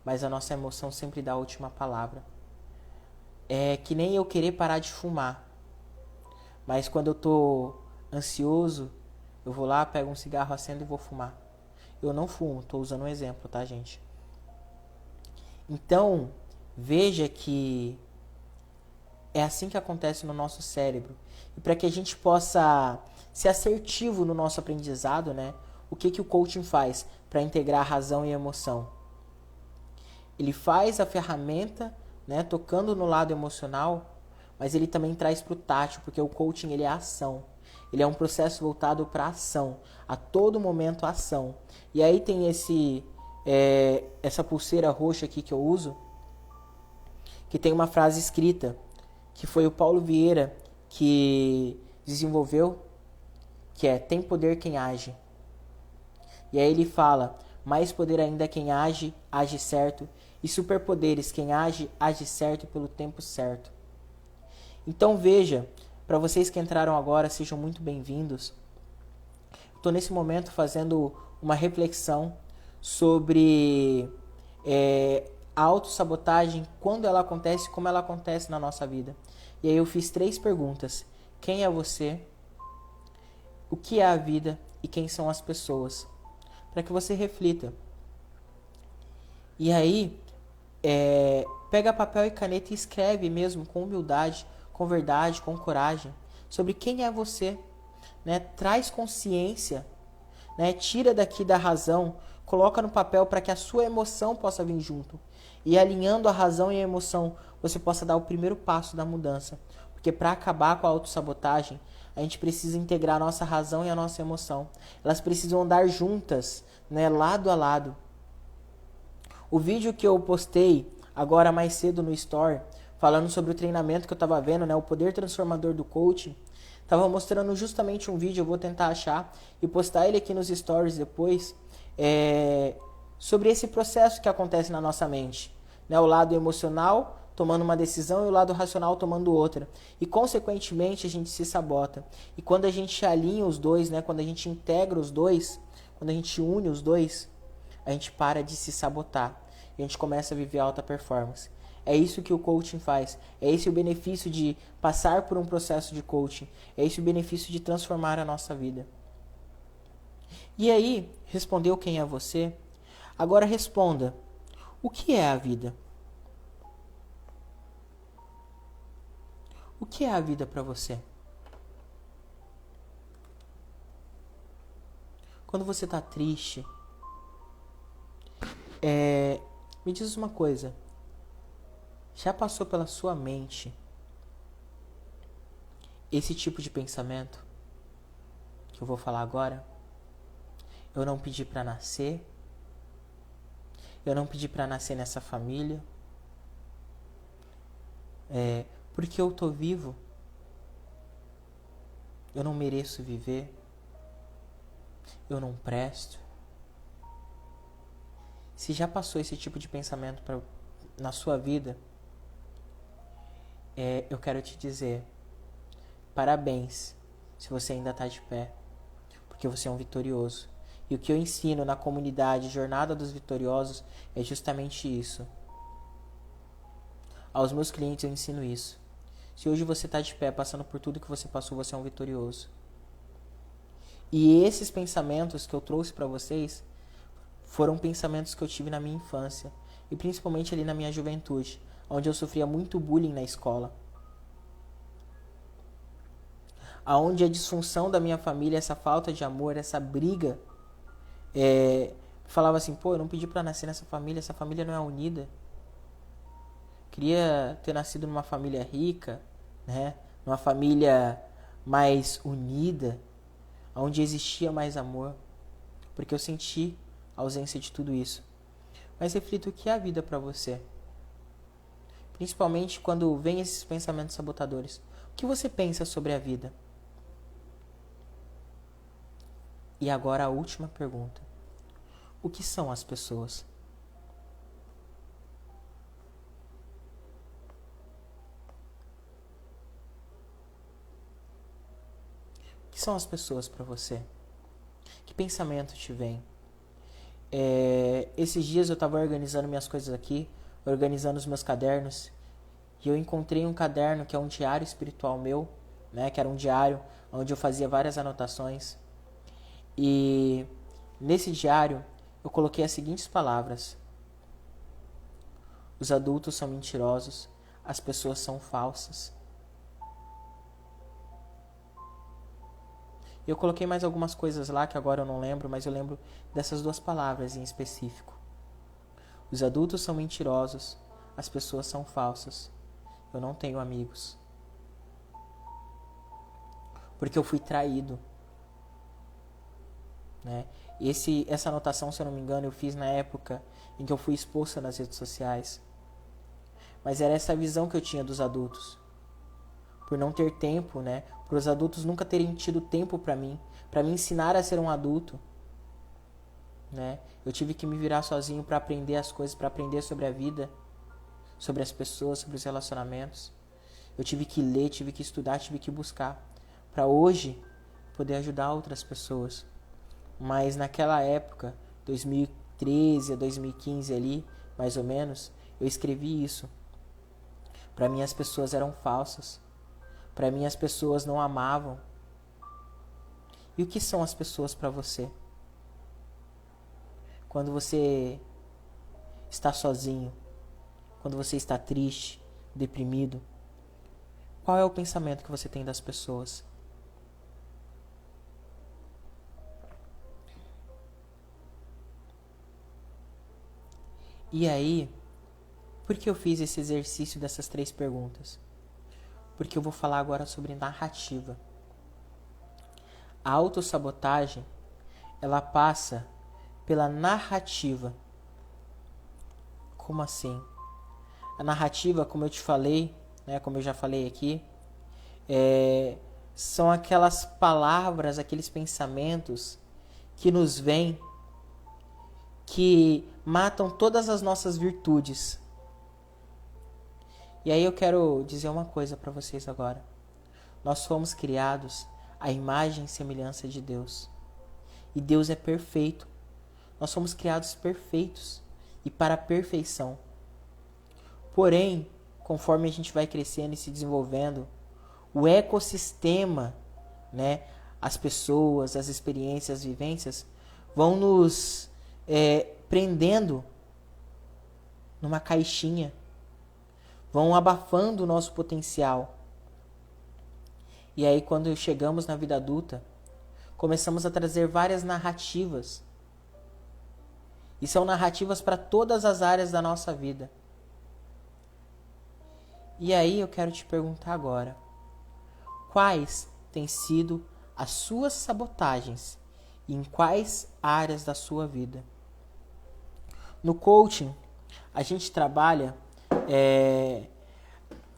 mas a nossa emoção sempre dá a última palavra. É que nem eu querer parar de fumar, mas quando eu tô ansioso, eu vou lá, pego um cigarro, acendo e vou fumar. Eu não fumo, tô usando um exemplo, tá, gente? Então, veja que é assim que acontece no nosso cérebro. E para que a gente possa ser assertivo no nosso aprendizado, né? O que o coaching faz para integrar razão e emoção? Ele faz a ferramenta, né, tocando no lado emocional, mas ele também traz para o tátil, porque o coaching ele é ação. Ele é um processo voltado para ação, a todo momento ação. E aí tem essa pulseira roxa aqui que eu uso, que tem uma frase escrita, que foi o Paulo Vieira que desenvolveu, que é: tem poder quem age. E aí ele fala: mais poder ainda quem age, age certo, e superpoderes quem age, age certo pelo tempo certo. Então veja, para vocês que entraram agora, sejam muito bem-vindos. Estou nesse momento fazendo uma reflexão sobre a autossabotagem, quando ela acontece, como ela acontece na nossa vida. E aí eu fiz 3 perguntas: quem é você? O que é a vida? E quem são as pessoas? Para que você reflita. E aí, pega papel e caneta e escreve mesmo com humildade, com verdade, com coragem, sobre quem é você. Né? Traz consciência, né? Tira daqui da razão, coloca no papel para que a sua emoção possa vir junto. E alinhando a razão e a emoção, você possa dar o primeiro passo da mudança. Porque para acabar com a autossabotagem, a gente precisa integrar a nossa razão e a nossa emoção. Elas precisam andar juntas, né? Lado a lado. O vídeo que eu postei agora mais cedo no Store, falando sobre o treinamento que eu estava vendo, né? O poder transformador do coaching, estava mostrando justamente um vídeo, eu vou tentar achar e postar ele aqui nos stories depois, sobre esse processo que acontece na nossa mente, né? O lado emocional tomando uma decisão e o lado racional tomando outra, e consequentemente a gente se sabota. E quando a gente alinha os dois, né? Quando a gente integra os dois, quando a gente une os dois, a gente para de se sabotar e a gente começa a viver alta performance. É isso que o coaching faz. É esse o benefício de passar por um processo de coaching. É esse o benefício de transformar a nossa vida. E aí, respondeu quem é você? Agora responda: o que é a vida? O que é a vida para você? Quando você está triste, me diz uma coisa. Já passou pela sua mente esse tipo de pensamento que eu vou falar agora? Eu não pedi para nascer. Eu não pedi para nascer nessa família. Porque eu tô vivo. Eu não mereço viver. Eu não presto. Se já passou esse tipo de pensamento na sua vida, eu quero te dizer: parabéns, se você ainda está de pé, porque você é um vitorioso. E o que eu ensino na comunidade Jornada dos Vitoriosos é justamente isso. Aos meus clientes eu ensino isso. Se hoje você está de pé, passando por tudo que você passou, você é um vitorioso. E esses pensamentos que eu trouxe para vocês foram pensamentos que eu tive na minha infância, e principalmente ali na minha juventude, onde eu sofria muito bullying na escola. Aonde a disfunção da minha família, essa falta de amor, essa briga, falava assim: pô, eu não pedi para nascer nessa família, essa família não é unida. Queria ter nascido numa família rica, né? Numa família mais unida, onde existia mais amor, porque eu senti a ausência de tudo isso. Mas reflita: o que é a vida para você? Principalmente quando vem esses pensamentos sabotadores. O que você pensa sobre a vida? E agora a última pergunta: o que são as pessoas? O que são as pessoas para você? Que pensamento te vem? Esses dias eu estava organizando minhas coisas aqui, organizando os meus cadernos, e eu encontrei um caderno que é um diário espiritual meu, né, que era um diário onde eu fazia várias anotações. E nesse diário eu coloquei as seguintes palavras: os adultos são mentirosos, as pessoas são falsas. Eu coloquei mais algumas coisas lá que agora eu não lembro, mas eu lembro dessas duas palavras em específico. Os adultos são mentirosos, as pessoas são falsas. Eu não tenho amigos. Porque eu fui traído. Né? Essa anotação, se eu não me engano, eu fiz na época em que eu fui expulsa nas redes sociais. Mas era essa visão que eu tinha dos adultos. Por não ter tempo, né? Por os adultos nunca terem tido tempo para mim ensinar a ser um adulto. Né? Eu tive que me virar sozinho para aprender as coisas, para aprender sobre a vida, sobre as pessoas, sobre os relacionamentos. Eu tive que ler, tive que estudar, tive que buscar, para hoje poder ajudar outras pessoas. Mas naquela época, 2013 a 2015 ali, mais ou menos, eu escrevi isso. Para mim as pessoas eram falsas. Para mim as pessoas não amavam. E o que são as pessoas para você? Quando você está sozinho, quando você está triste, deprimido, qual é o pensamento que você tem das pessoas? E aí, por que eu fiz esse exercício dessas 3 perguntas? Porque eu vou falar agora sobre narrativa. A autossabotagem, ela passa pela narrativa. Como assim? A narrativa, como eu te falei, né, como eu já falei aqui, são aquelas palavras, aqueles pensamentos que nos vêm, que matam todas as nossas virtudes. E aí eu quero dizer uma coisa para vocês agora. Nós fomos criados à imagem e semelhança de Deus. E Deus é perfeito. Nós somos criados perfeitos e para a perfeição. Porém, conforme a gente vai crescendo e se desenvolvendo, o ecossistema, né, as pessoas, as experiências, as vivências, vão nos prendendo numa caixinha, vão abafando o nosso potencial. E aí, quando chegamos na vida adulta, começamos a trazer várias narrativas. E são narrativas para todas as áreas da nossa vida. E aí eu quero te perguntar agora: quais têm sido as suas sabotagens e em quais áreas da sua vida? No coaching, a gente trabalha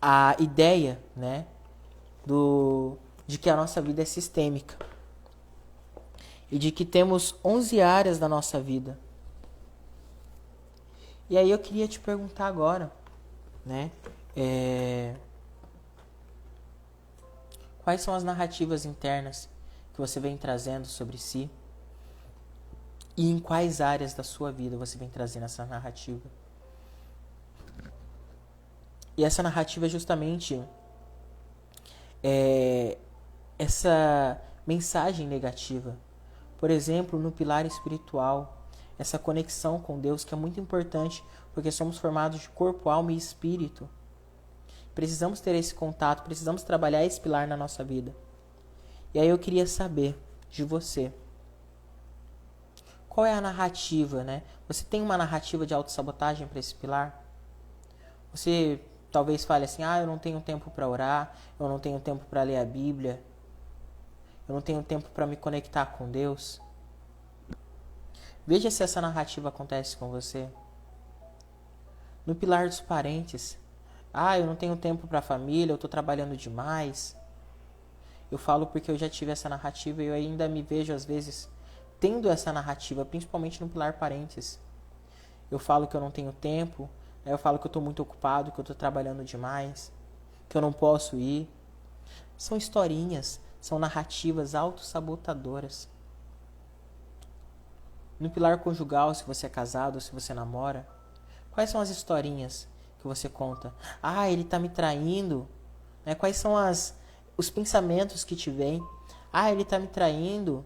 a ideia, né, de que a nossa vida é sistêmica e de que temos 11 áreas da nossa vida. E aí eu queria te perguntar agora, né, quais são as narrativas internas que você vem trazendo sobre si e em quais áreas da sua vida você vem trazendo essa narrativa. E essa narrativa é justamente essa mensagem negativa. Por exemplo, no pilar espiritual, essa conexão com Deus que é muito importante, porque somos formados de corpo, alma e espírito. Precisamos ter esse contato, precisamos trabalhar esse pilar na nossa vida. E aí eu queria saber de você, qual é a narrativa, né? Você tem uma narrativa de autossabotagem para esse pilar? Você talvez fale assim: eu não tenho tempo para orar, eu não tenho tempo para ler a Bíblia, eu não tenho tempo para me conectar com Deus. Veja se essa narrativa acontece com você. No pilar dos parentes, eu não tenho tempo para a família, eu estou trabalhando demais. Eu falo porque eu já tive essa narrativa e eu ainda me vejo às vezes tendo essa narrativa, principalmente no pilar parentes. Eu falo que eu não tenho tempo, eu falo que eu estou muito ocupado, que eu estou trabalhando demais, que eu não posso ir. São historinhas, são narrativas autossabotadoras. No pilar conjugal, se você é casado ou se você namora, quais são as historinhas que você conta? Ah, ele tá me traindo. Né? Quais são os pensamentos que te vêm? Ah, ele tá me traindo.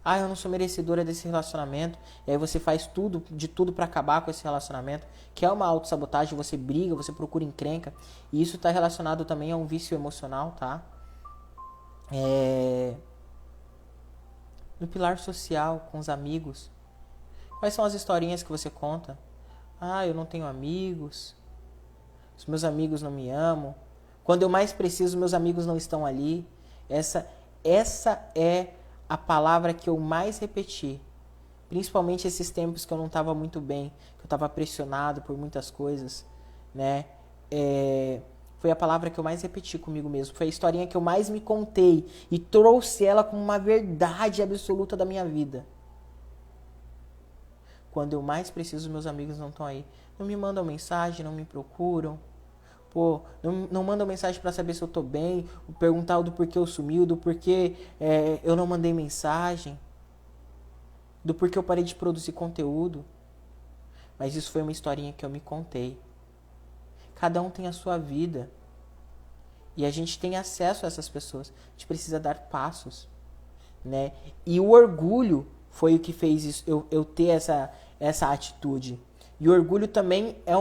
Ah, eu não sou merecedora desse relacionamento. E aí você faz de tudo para acabar com esse relacionamento, que é uma autossabotagem. Você briga, você procura encrenca. E isso está relacionado também a um vício emocional, tá? No pilar social, com os amigos, quais são as historinhas que você conta? Ah, eu não tenho amigos. Os meus amigos não me amam. Quando eu mais preciso, meus amigos não estão ali. Essa é a palavra que eu mais repeti. Principalmente esses tempos que eu não estava muito bem, que eu estava pressionado por muitas coisas, né? Foi a palavra que eu mais repeti comigo mesmo. Foi a historinha que eu mais me contei e trouxe ela como uma verdade absoluta da minha vida. Quando eu mais preciso, meus amigos não estão aí. Não me mandam mensagem, não me procuram. Pô, não mandam mensagem para saber se eu tô bem, perguntar do porquê eu sumiu, do porquê eu não mandei mensagem, do porquê eu parei de produzir conteúdo. Mas isso foi uma historinha que eu me contei. Cada um tem a sua vida. E a gente tem acesso a essas pessoas. A gente precisa dar passos, né? E o orgulho foi o que fez isso, eu ter essa atitude. E o orgulho também é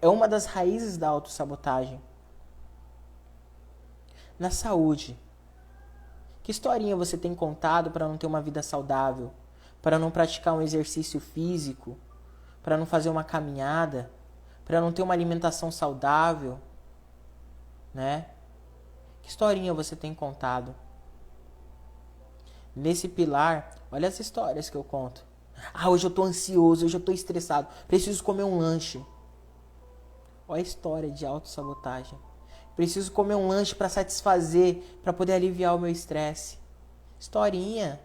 uma das raízes da autossabotagem. Na saúde. Que historinha você tem contado para não ter uma vida saudável? Para não praticar um exercício físico? Para não fazer uma caminhada? Para não ter uma alimentação saudável? Né? Que historinha você tem contado? Nesse pilar, olha as histórias que eu conto. Ah, hoje eu tô ansioso, hoje eu tô estressado. Preciso comer um lanche. Olha a história de autossabotagem. Preciso comer um lanche para satisfazer, para poder aliviar o meu estresse. Historinha.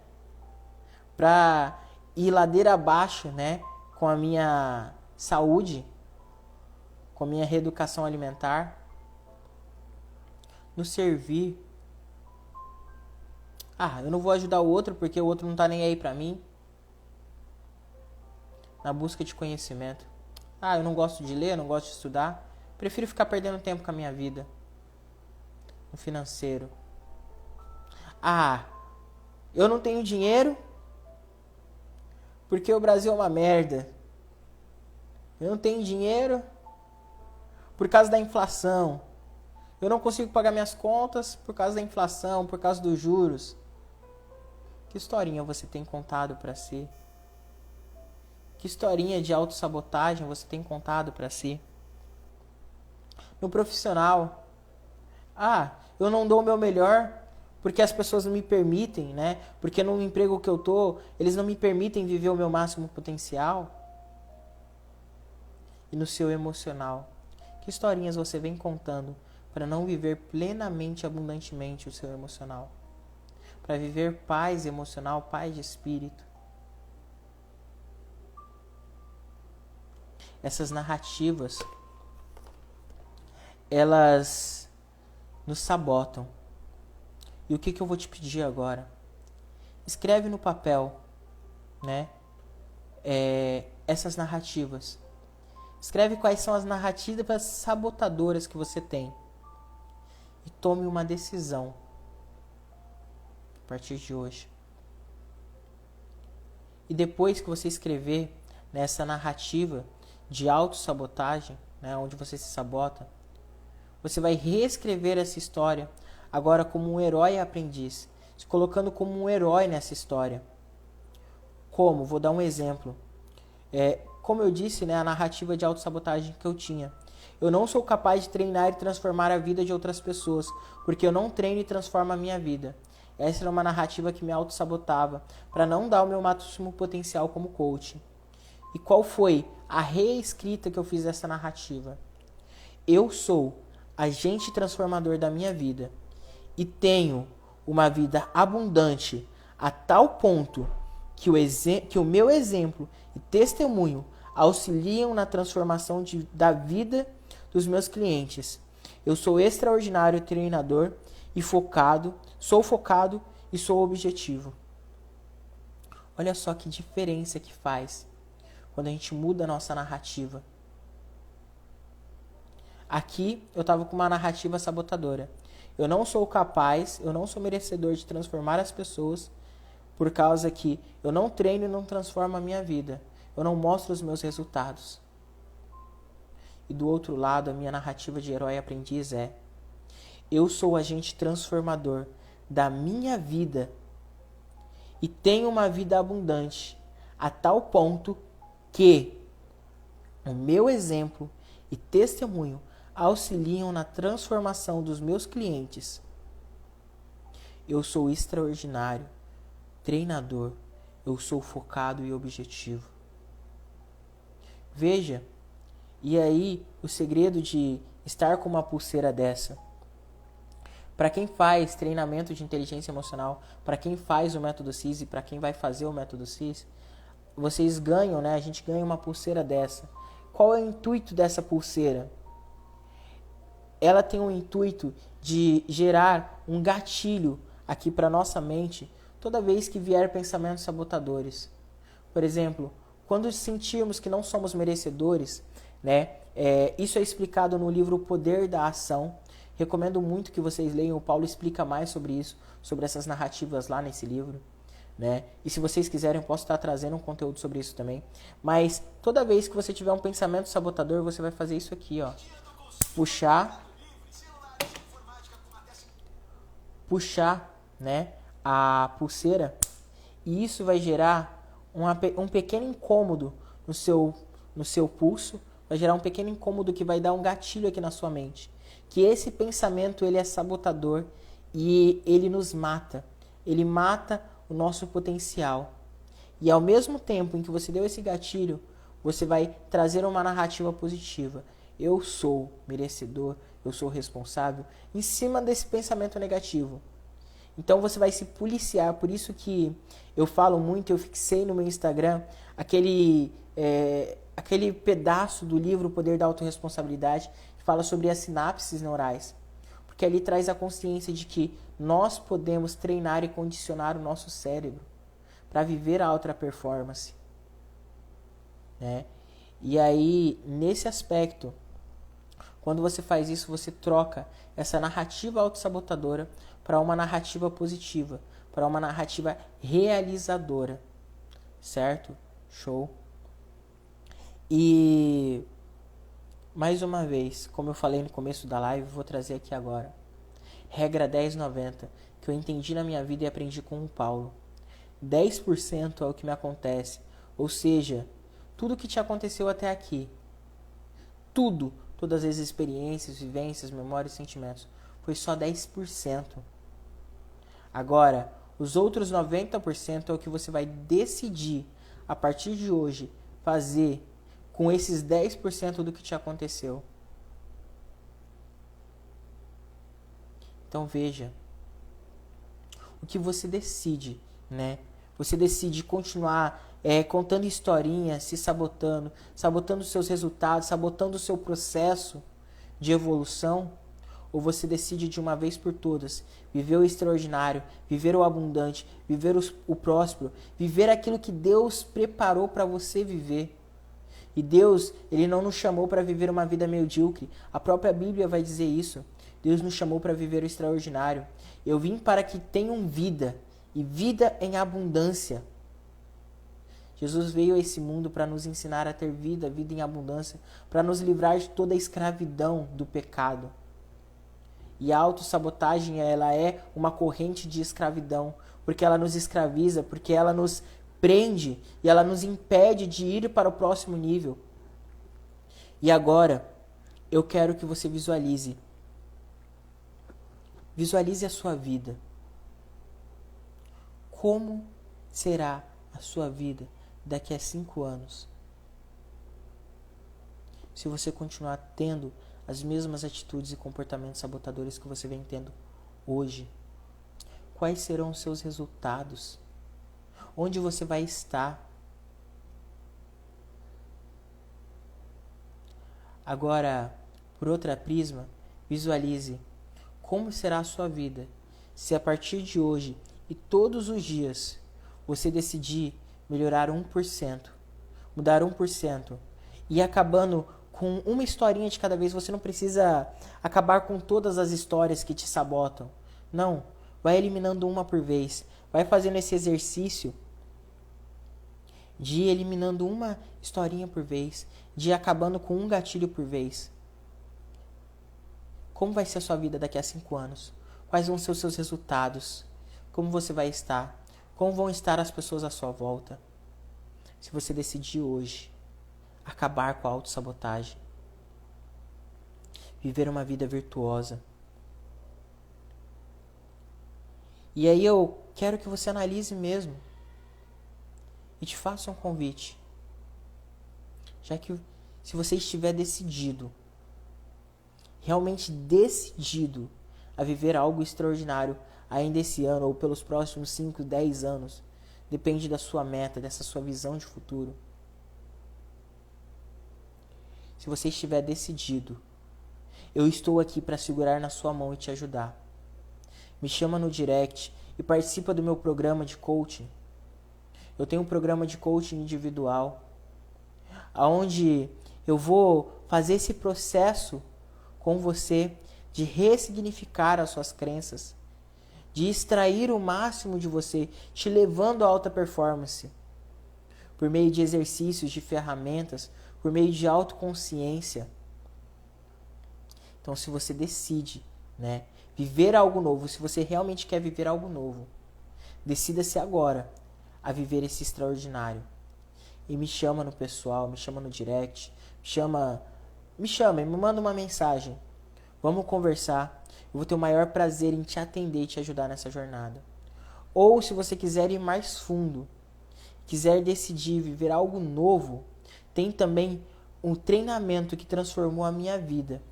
Para ir ladeira abaixo, né? Com a minha saúde. Com a minha reeducação alimentar. No servir. Ah, eu não vou ajudar o outro porque o outro não tá nem aí pra mim. Na busca de conhecimento. Ah, eu não gosto de ler, eu não gosto de estudar. Prefiro ficar perdendo tempo com a minha vida. No financeiro. Ah, eu não tenho dinheiro porque o Brasil é uma merda. Eu não tenho dinheiro por causa da inflação. Eu não consigo pagar minhas contas por causa da inflação, por causa dos juros. Que historinha você tem contado para si? Que historinha de autossabotagem você tem contado para si? No profissional. Ah, eu não dou o meu melhor porque as pessoas não me permitem, né? Porque no emprego que eu tô, eles não me permitem viver o meu máximo potencial. E no seu emocional. Que historinhas você vem contando para não viver plenamente, abundantemente o seu emocional? Para viver paz emocional, paz de espírito. Essas narrativas, elas nos sabotam. E o que eu vou te pedir agora? Escreve no papel, né? Essas narrativas. Escreve quais são as narrativas sabotadoras que você tem. E tome uma decisão a partir de hoje. E depois que você escrever nessa narrativa de autossabotagem, né, onde você se sabota, você vai reescrever essa história agora como um herói aprendiz, se colocando como um herói nessa história. Como? Vou dar um exemplo. Como eu disse, né, a narrativa de autossabotagem que eu tinha. Eu não sou capaz de treinar e transformar a vida de outras pessoas, porque eu não treino e transformo a minha vida. Essa era uma narrativa que me autossabotava, para não dar o meu máximo potencial como coach. E qual foi a reescrita que eu fiz dessa narrativa? Eu sou agente transformador da minha vida e tenho uma vida abundante a tal ponto que o meu exemplo e testemunho auxiliam na transformação da vida dos meus clientes. Eu sou extraordinário treinador e sou focado e sou objetivo. Olha só que diferença que faz quando a gente muda a nossa narrativa. Aqui eu estava com uma narrativa sabotadora. Eu não sou capaz, eu não sou merecedor de transformar as pessoas por causa que eu não treino e não transformo a minha vida. Eu não mostro os meus resultados. E do outro lado, a minha narrativa de herói aprendiz é: eu sou o agente transformador da minha vida e tenho uma vida abundante a tal ponto que o meu exemplo e testemunho auxiliam na transformação dos meus clientes. Eu sou extraordinário, treinador, eu sou focado e objetivo. Veja, e aí o segredo de estar com uma pulseira dessa. Para quem faz treinamento de inteligência emocional, para quem faz o método CIS e para quem vai fazer o método CIS, vocês ganham, né? A gente ganha uma pulseira dessa. Qual é o intuito dessa pulseira? Ela tem o intuito de gerar um gatilho aqui para nossa mente toda vez que vier pensamentos sabotadores. Por exemplo, quando sentirmos que não somos merecedores, né? Isso é explicado no livro O Poder da Ação. Recomendo muito que vocês leiam. O Paulo explica mais sobre isso, sobre essas narrativas lá nesse livro, né? E se vocês quiserem, eu posso estar trazendo um conteúdo sobre isso também. Mas toda vez que você tiver um pensamento sabotador, você vai fazer isso aqui, ó. Puxar, né, a pulseira, e isso vai gerar um pequeno incômodo no seu pulso, vai gerar um pequeno incômodo que vai dar um gatilho aqui na sua mente. Que esse pensamento, ele é sabotador e ele nos mata. Ele mata o nosso potencial. E ao mesmo tempo em que você deu esse gatilho, você vai trazer uma narrativa positiva. Eu sou merecedor, eu sou responsável, em cima desse pensamento negativo. Então você vai se policiar. Por isso que eu falo muito, eu fixei no meu Instagram aquele pedaço do livro O Poder da Autorresponsabilidade, que fala sobre as sinapses neurais. Porque ali traz a consciência de que nós podemos treinar e condicionar o nosso cérebro para viver a alta performance, né? E aí, nesse aspecto, quando você faz isso, você troca essa narrativa autossabotadora para uma narrativa positiva, para uma narrativa realizadora, certo? Show? E mais uma vez, como eu falei no começo da live, vou trazer aqui agora. Regra 10/90, que eu entendi na minha vida e aprendi com o Paulo. 10% é o que me acontece, ou seja, tudo que te aconteceu até aqui, todas as experiências, vivências, memórias, sentimentos, foi só 10%. Agora, os outros 90% é o que você vai decidir a partir de hoje fazer com esses 10% do que te aconteceu. Então veja, o que você decide, né? Você decide continuar contando historinhas, se sabotando seus resultados, sabotando o seu processo de evolução, ou você decide de uma vez por todas viver o extraordinário, viver o abundante, viver o próspero, viver aquilo que Deus preparou para você viver. E Deus, Ele não nos chamou para viver uma vida medíocre. A própria Bíblia vai dizer isso. Deus nos chamou para viver o extraordinário. Eu vim para que tenham vida, e vida em abundância. Jesus veio a esse mundo para nos ensinar a ter vida, vida em abundância, para nos livrar de toda a escravidão do pecado. E a autossabotagem, ela é uma corrente de escravidão, porque ela nos escraviza, porque ela nos prende e ela nos impede de ir para o próximo nível. E agora, eu quero que você visualize a sua vida. Como será a sua vida daqui a 5 anos? Se você continuar tendo as mesmas atitudes e comportamentos sabotadores que você vem tendo hoje, quais serão os seus resultados? Onde você vai estar? Agora, por outra prisma, visualize como será a sua vida se a partir de hoje e todos os dias você decidir melhorar 1%, mudar 1%, e acabando com uma historinha de cada vez. Você não precisa acabar com todas as histórias que te sabotam. Não, vai eliminando uma por vez. Vai fazendo esse exercício de ir eliminando uma historinha por vez, de ir acabando com um gatilho por vez. Como vai ser a sua vida daqui a 5 anos? Quais vão ser os seus resultados? Como você vai estar? Como vão estar as pessoas à sua volta? Se você decidir hoje acabar com a autossabotagem, viver uma vida virtuosa. E aí eu quero que você analise mesmo e te faça um convite. Já que se você estiver decidido, realmente decidido a viver algo extraordinário ainda esse ano ou pelos próximos 5, 10 anos, depende da sua meta, dessa sua visão de futuro. Se você estiver decidido, eu estou aqui para segurar na sua mão e te ajudar. Me chama no direct e participa do meu programa de coaching. Eu tenho um programa de coaching individual, onde eu vou fazer esse processo com você de ressignificar as suas crenças, de extrair o máximo de você, te levando à alta performance, por meio de exercícios, de ferramentas, por meio de autoconsciência. Então, se você decide, viver algo novo, se você realmente quer viver algo novo, decida-se agora a viver esse extraordinário. E me chama no pessoal, me chama no direct, me manda uma mensagem. Vamos conversar. Eu vou ter o maior prazer em te atender e te ajudar nessa jornada. Ou se você quiser ir mais fundo, quiser decidir viver algo novo, tem também um treinamento que transformou a minha vida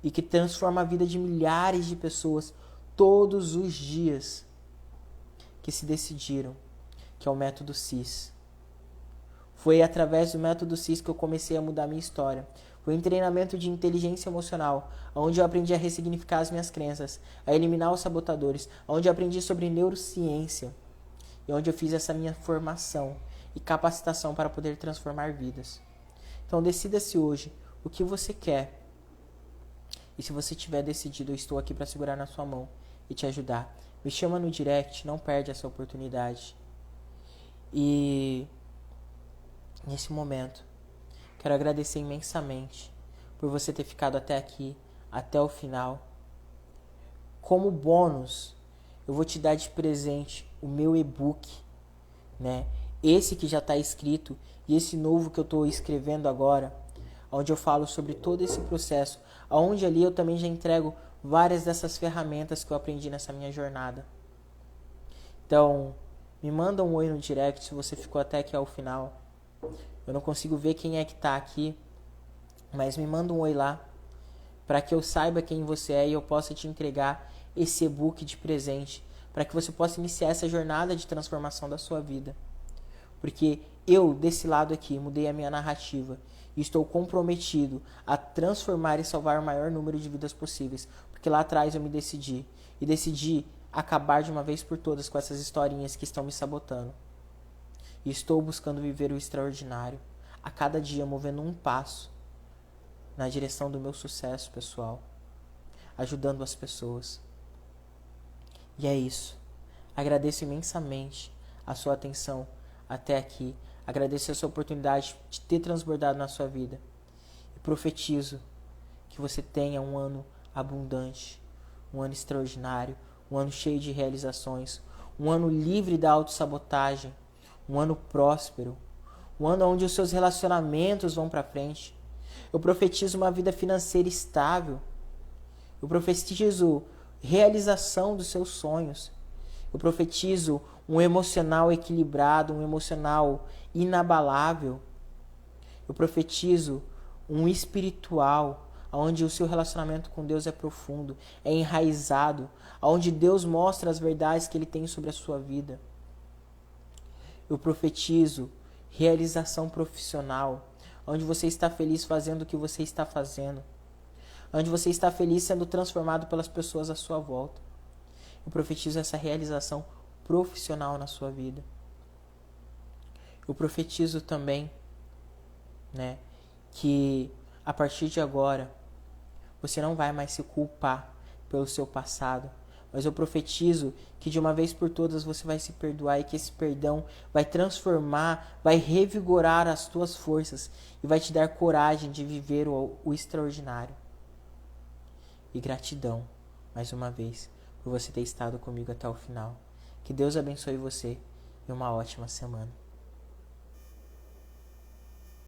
e que transforma a vida de milhares de pessoas todos os dias que se decidiram, que é o método CIS. Foi através do método CIS que eu comecei a mudar a minha história. Foi um treinamento de inteligência emocional, onde eu aprendi a ressignificar as minhas crenças, a eliminar os sabotadores, onde eu aprendi sobre neurociência e onde eu fiz essa minha formação e capacitação para poder transformar vidas. Então decida-se hoje o que você quer. E se você tiver decidido, eu estou aqui para segurar na sua mão e te ajudar. Me chama no direct, não perde essa oportunidade. E nesse momento, quero agradecer imensamente por você ter ficado até aqui, até o final. Como bônus, eu vou te dar de presente o meu e-book, Esse que já está escrito e esse novo que eu estou escrevendo agora, onde eu falo sobre todo esse processo, onde ali eu também já entrego várias dessas ferramentas que eu aprendi nessa minha jornada. Então, me manda um oi no direct se você ficou até aqui ao final. Eu não consigo ver quem é que está aqui, mas me manda um oi lá, para que eu saiba quem você é e eu possa te entregar esse e-book de presente, para que você possa iniciar essa jornada de transformação da sua vida. Porque eu, desse lado aqui, mudei a minha narrativa e estou comprometido a transformar e salvar o maior número de vidas possíveis. Porque lá atrás eu me decidi acabar de uma vez por todas com essas historinhas que estão me sabotando. E estou buscando viver o extraordinário, a cada dia movendo um passo na direção do meu sucesso pessoal, ajudando as pessoas. E é isso. Agradeço imensamente a sua atenção até aqui. Agradeço essa oportunidade de ter transbordado na sua vida. E profetizo que você tenha um ano abundante, um ano extraordinário, um ano cheio de realizações, um ano livre da autossabotagem, um ano próspero, um ano onde os seus relacionamentos vão para frente. Eu profetizo uma vida financeira estável. Eu profetizo realização dos seus sonhos. Eu profetizo um emocional equilibrado, um emocional inabalável. Eu profetizo um espiritual, onde o seu relacionamento com Deus é profundo, é enraizado, onde Deus mostra as verdades que Ele tem sobre a sua vida. Eu profetizo realização profissional, onde você está feliz fazendo o que você está fazendo, onde você está feliz sendo transformado pelas pessoas à sua volta. Eu profetizo essa realização profissional na sua vida. Eu profetizo também, né, que a partir de agora você não vai mais se culpar pelo seu passado, mas eu profetizo que de uma vez por todas você vai se perdoar e que esse perdão vai transformar, vai revigorar as tuas forças e vai te dar coragem de viver o extraordinário. E gratidão, mais uma vez, por você ter estado comigo até o final. Que Deus abençoe você e uma ótima semana.